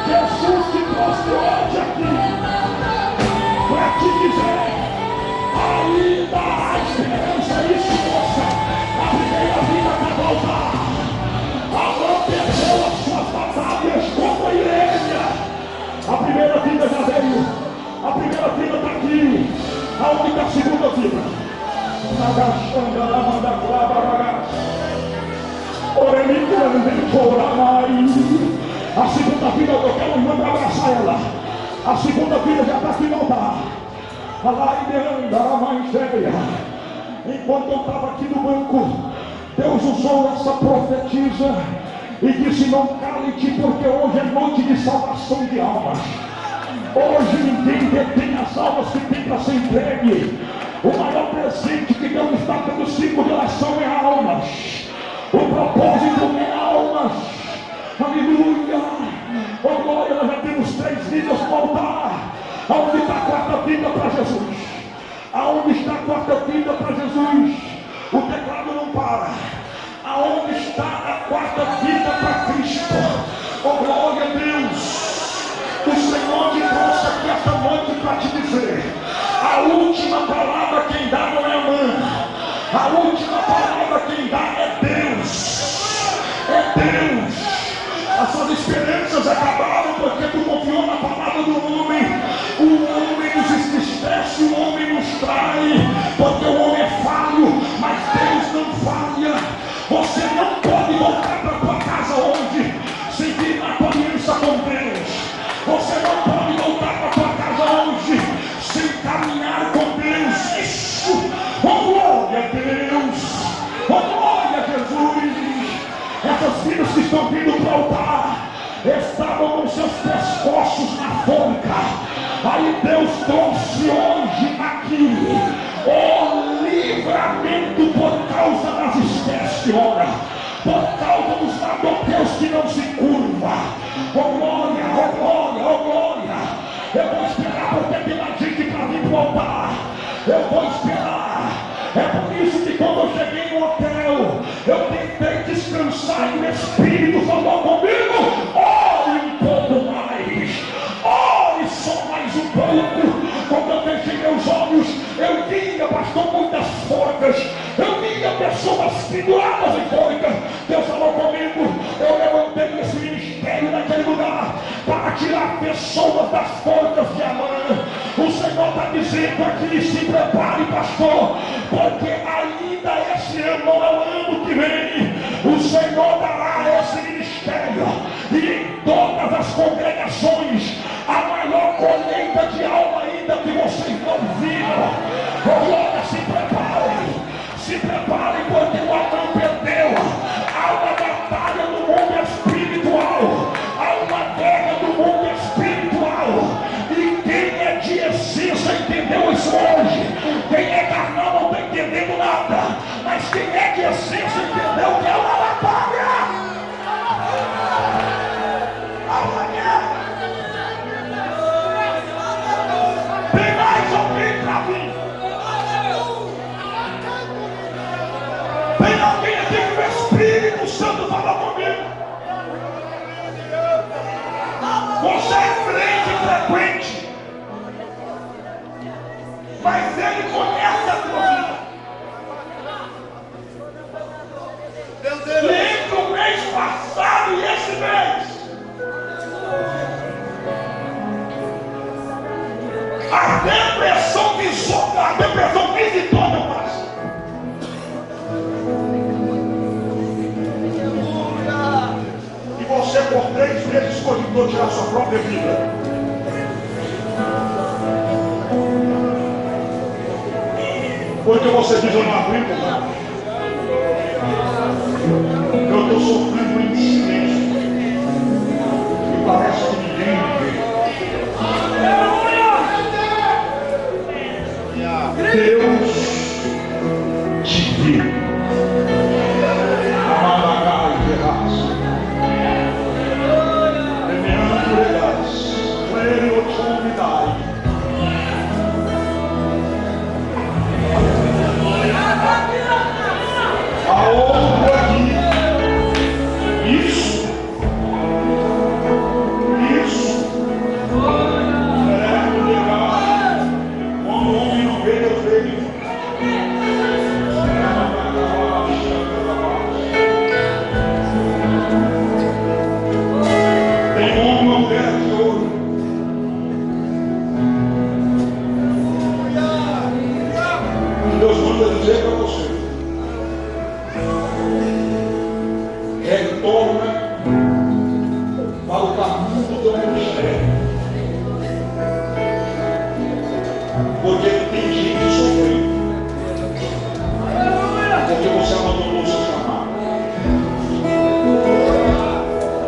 B: Jesus te trouxe hoje aqui para te dizer: ainda há esperança. Isso, moça. A primeira vida vai voltar. Amã perdeu as suas batalhas contra a igreja. A primeira vida já veio. A primeira vida está aqui. Aonde está a segunda vida? A segunda vida, eu quero mandar abraçar ela. A segunda vida já está aqui no altar. Enquanto eu estava aqui no banco, Deus usou essa profetisa e disse: não cale-te, porque hoje é noite de salvação de almas. Hoje ninguém detém as almas que tem para ser entregue. O maior presente que Deus está dando cinco de oração é almas. O propósito é almas. Aleluia. Oh glória, nós já temos 3 vidas para altar. Aonde está a quarta vida para Jesus? Aonde está a quarta vida para Jesus? O teclado não para. Aonde está a quarta vida para Cristo? Oh glória a Deus. O Senhor te trouxe aqui esta noite para te dizer: a última palavra quem dá não é Amã. A última palavra quem dá é Deus. É Deus. As suas esperanças acabaram porque tu confiou na palavra do homem. O homem nos entristece, o homem nos trai, porque o homem é falho, mas Deus não falha. Você não pode voltar para a tua casa hoje sem firmar a tua aliança com Deus. Você não pode voltar para a tua casa hoje sem caminhar com Deus. Isso! Oh glória a Deus! Oh glória a Jesus! Essas vidas que estão vindo para o altar estavam com seus pescoços na forca. Aí Deus trouxe hoje aqui o livramento por causa das espécies, ora, por causa dos saduceus que não se curva. Oh glória, oh glória, oh glória. Eu vou esperar porque tem mais gente para vir para o altar. Eu vou esperar. É por isso que quando eu cheguei no hotel, eu tentei descansar e o Espírito falou comigo: ore um pouco mais, ore só mais um pouco. Quando eu fechei meus olhos, eu via, pastor, muitas forcas, eu via pessoas penduradas em forcas. Deus falou comigo: eu levantei esse ministério naquele lugar para tirar pessoas das forcas de Amã. O Senhor está dizendo aqui: se prepare, pastor, porque ainda esse ano não é o ano que vem. O Senhor dará esse ministério e em todas as congregações a maior colheita de alma ainda que vocês não viram. Glória, se preparem, porque o Amã perdeu. Há uma batalha no mundo espiritual, há uma guerra no mundo espiritual, e quem é de essência entendeu isso hoje. Quem é carnal não está entendendo nada, mas quem é de essência entendeu que é uma batalha. Tem mais alguém para vir? Tem alguém aqui que o Espírito Santo fala comigo? Você é crente frequente, mas ele conhece a tua vida. E entre o mês passado e esse mês, A depressão visitou meu coração. E você por 3 vezes cogitou tirar sua própria vida. Porque você diz, eu não aguento mais. Eu estou sofrendo em silêncio. E parece que ninguém me vê. Deus te viu. Amadagai verás. Remeando legas. Cleriotomidai. Aonde aqui? Isso. É legal. Quando o homem não vê, Deus vê. Tem homem e mulher de ouro. Deus manda dizer para você: retorna para o caminho do teu ministério, porque tem gente sofrendo, porque você abandonou o seu chamado.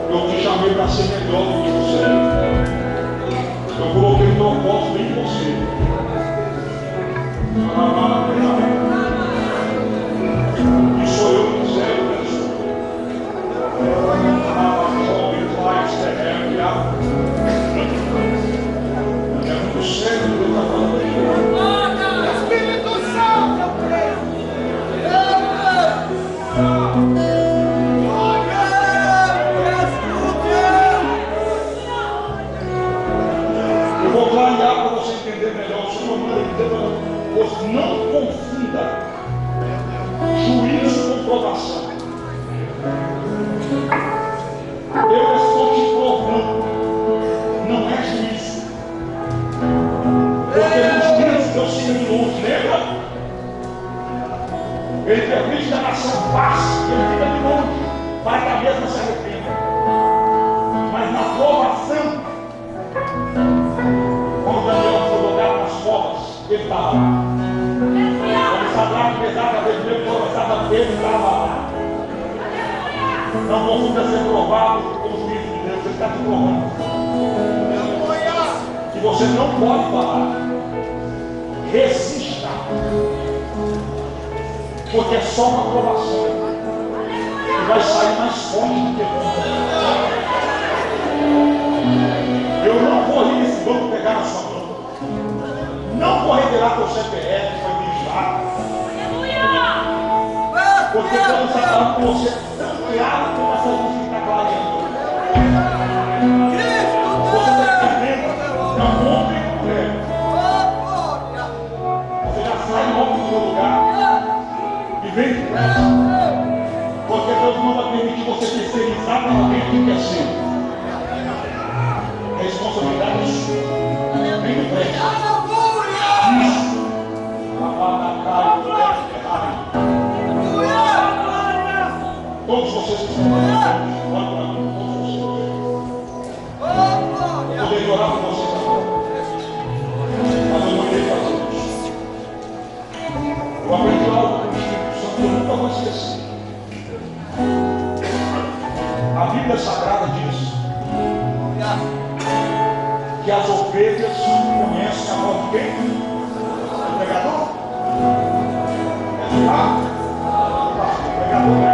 B: Eu te chamei para ser melhor do que você é. Eu coloquei um propósito em você. E sou eu que serve para isso. É muito sério o que eu estou falando. Espírito Santo, eu creio. Eu vou clarear para você entender melhor. O Senhor manda dizer para você: não confunda juízo com provação. Eu estou te provando, não é juízo. Porque nos juízos Deus se longe, lembra? Ele permite que a nação passe, ele fica de longe, para que a mesma se arrependa. Mas na provação, quando Daniel foi jogado nas covas, ele estava lá. Quando Sadraque, Mesaque, Abednego foram lançados, ele estava lá. Não confunda ser provado com o juízo de Deus, ele está te provando. Que você não pode falar. Resista. Porque é só uma provação. E vai sair mais forte do que nunca. Eu não vou ir nesse banco pegar na sua mão. Não vou revelar teu CPF, vai beijar. Porque quando está falando com você, criado com essa luz que está clareando. Você está entendendo? Não monte com fé. Você já sai logo do seu lugar e vem depressa. Porque Deus não vai permitir você terceirizar para alguém que quer ser. É responsabilidade sua. Vem depressa. Isso. Todos vocês que estão aqui, olha para mim, todos vocês. Eu poderia orar por vocês agora, mas eu não irei fazer isso. Eu aprendi algo com o Espírito Santo que eu nunca vou esquecer. A Bíblia Sagrada diz que as ovelhas conhecem a voz de quem? O pregador? É de lá? O pregador é.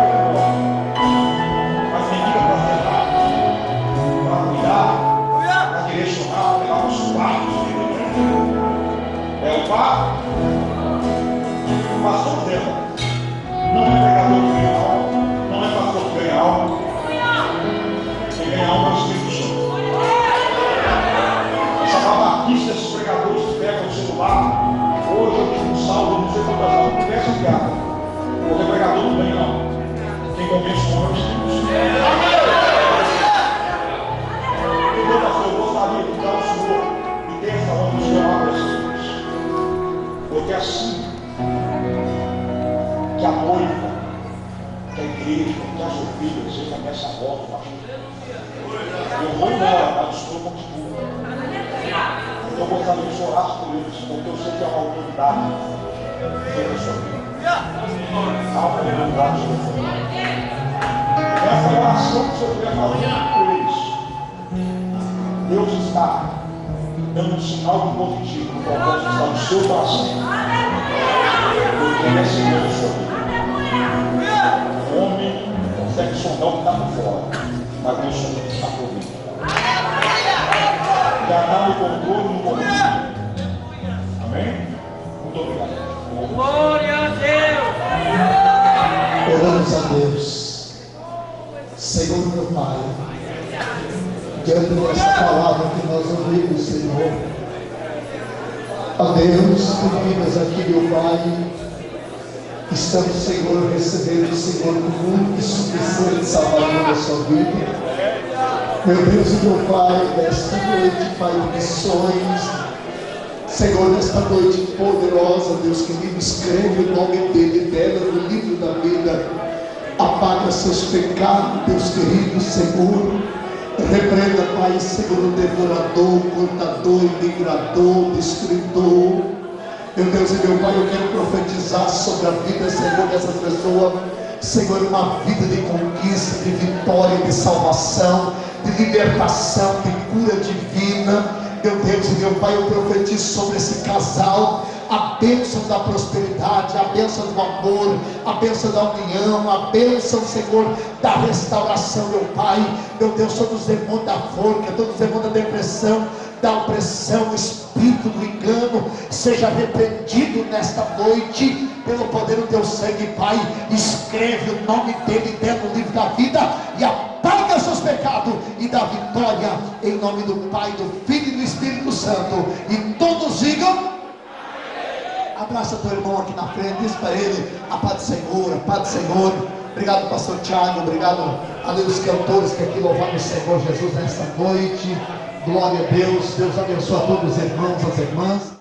B: O pastor dela não é pregador que ganha alma, não é pastor que ganha alma. Quem ganha alma é o Espírito Santo. Essa babaquice desses pregadores que pegam o celular, hoje eu tive um saldo, não sei quantas horas, não conversa piada. Porque pregador não ganha alma. essa volta, pastor. Eu vou embora, mas o Senhor continua. Eu gostaria de orar por eles, porque eu sei que é uma autoridade sobre a sua vida. Há uma autoridade sobre a sua vida. Essa oração que o Senhor estiver fazendo por eles, Deus está dando um sinal de positivo no propósito que está no seu coração. Porque ele é Senhor da sua vida. O homem consegue sondar o que está por fora, mas Deus sonda o que está por dentro. Já está no controle no momento. Amém? Muito obrigado.
D: Glória a Deus.
E: Oramos a Deus. Senhor meu Pai, diante dessa palavra que nós ouvimos, Senhor, a Deus, pedimos aqui, meu Pai, estamos, Senhor, recebendo, Senhor, muito suficiente salvação da sua vida. Meu Deus e meu Pai, nesta noite, Pai, missões, Senhor, nesta noite poderosa, Deus querido, escreve o nome dele e dela no livro da vida. Apaga seus pecados, Deus querido, Senhor. Repreenda, Pai, Senhor, o devorador, o cortador, o migrador, o destruidor. Meu Deus e meu Pai, eu quero profetizar sobre a vida, Senhor, dessas pessoas. Senhor, uma vida de conquista, de vitória, de salvação, de libertação, de cura divina. Meu Deus e meu Pai, eu profetizo sobre esse casal a bênção da prosperidade, a bênção do amor, a bênção da união, a bênção, Senhor, da restauração, meu Pai. Meu Deus, todos os demônios da forca, todos os demônios da depressão, da opressão, o espírito do engano, seja repreendido nesta noite, pelo poder do teu sangue, Pai. Escreve o nome dele dentro do livro da vida e apaga seus pecados e dá vitória, em nome do Pai, do Filho e do Espírito Santo. E todos digam: abraça teu irmão aqui na frente, diz para ele: a paz do Senhor, a paz do Senhor. Obrigado, pastor Tiago, obrigado a Deus, os cantores que aqui louvaram o Senhor Jesus nesta noite. Glória a Deus, Deus abençoe a todos os irmãos, as irmãs.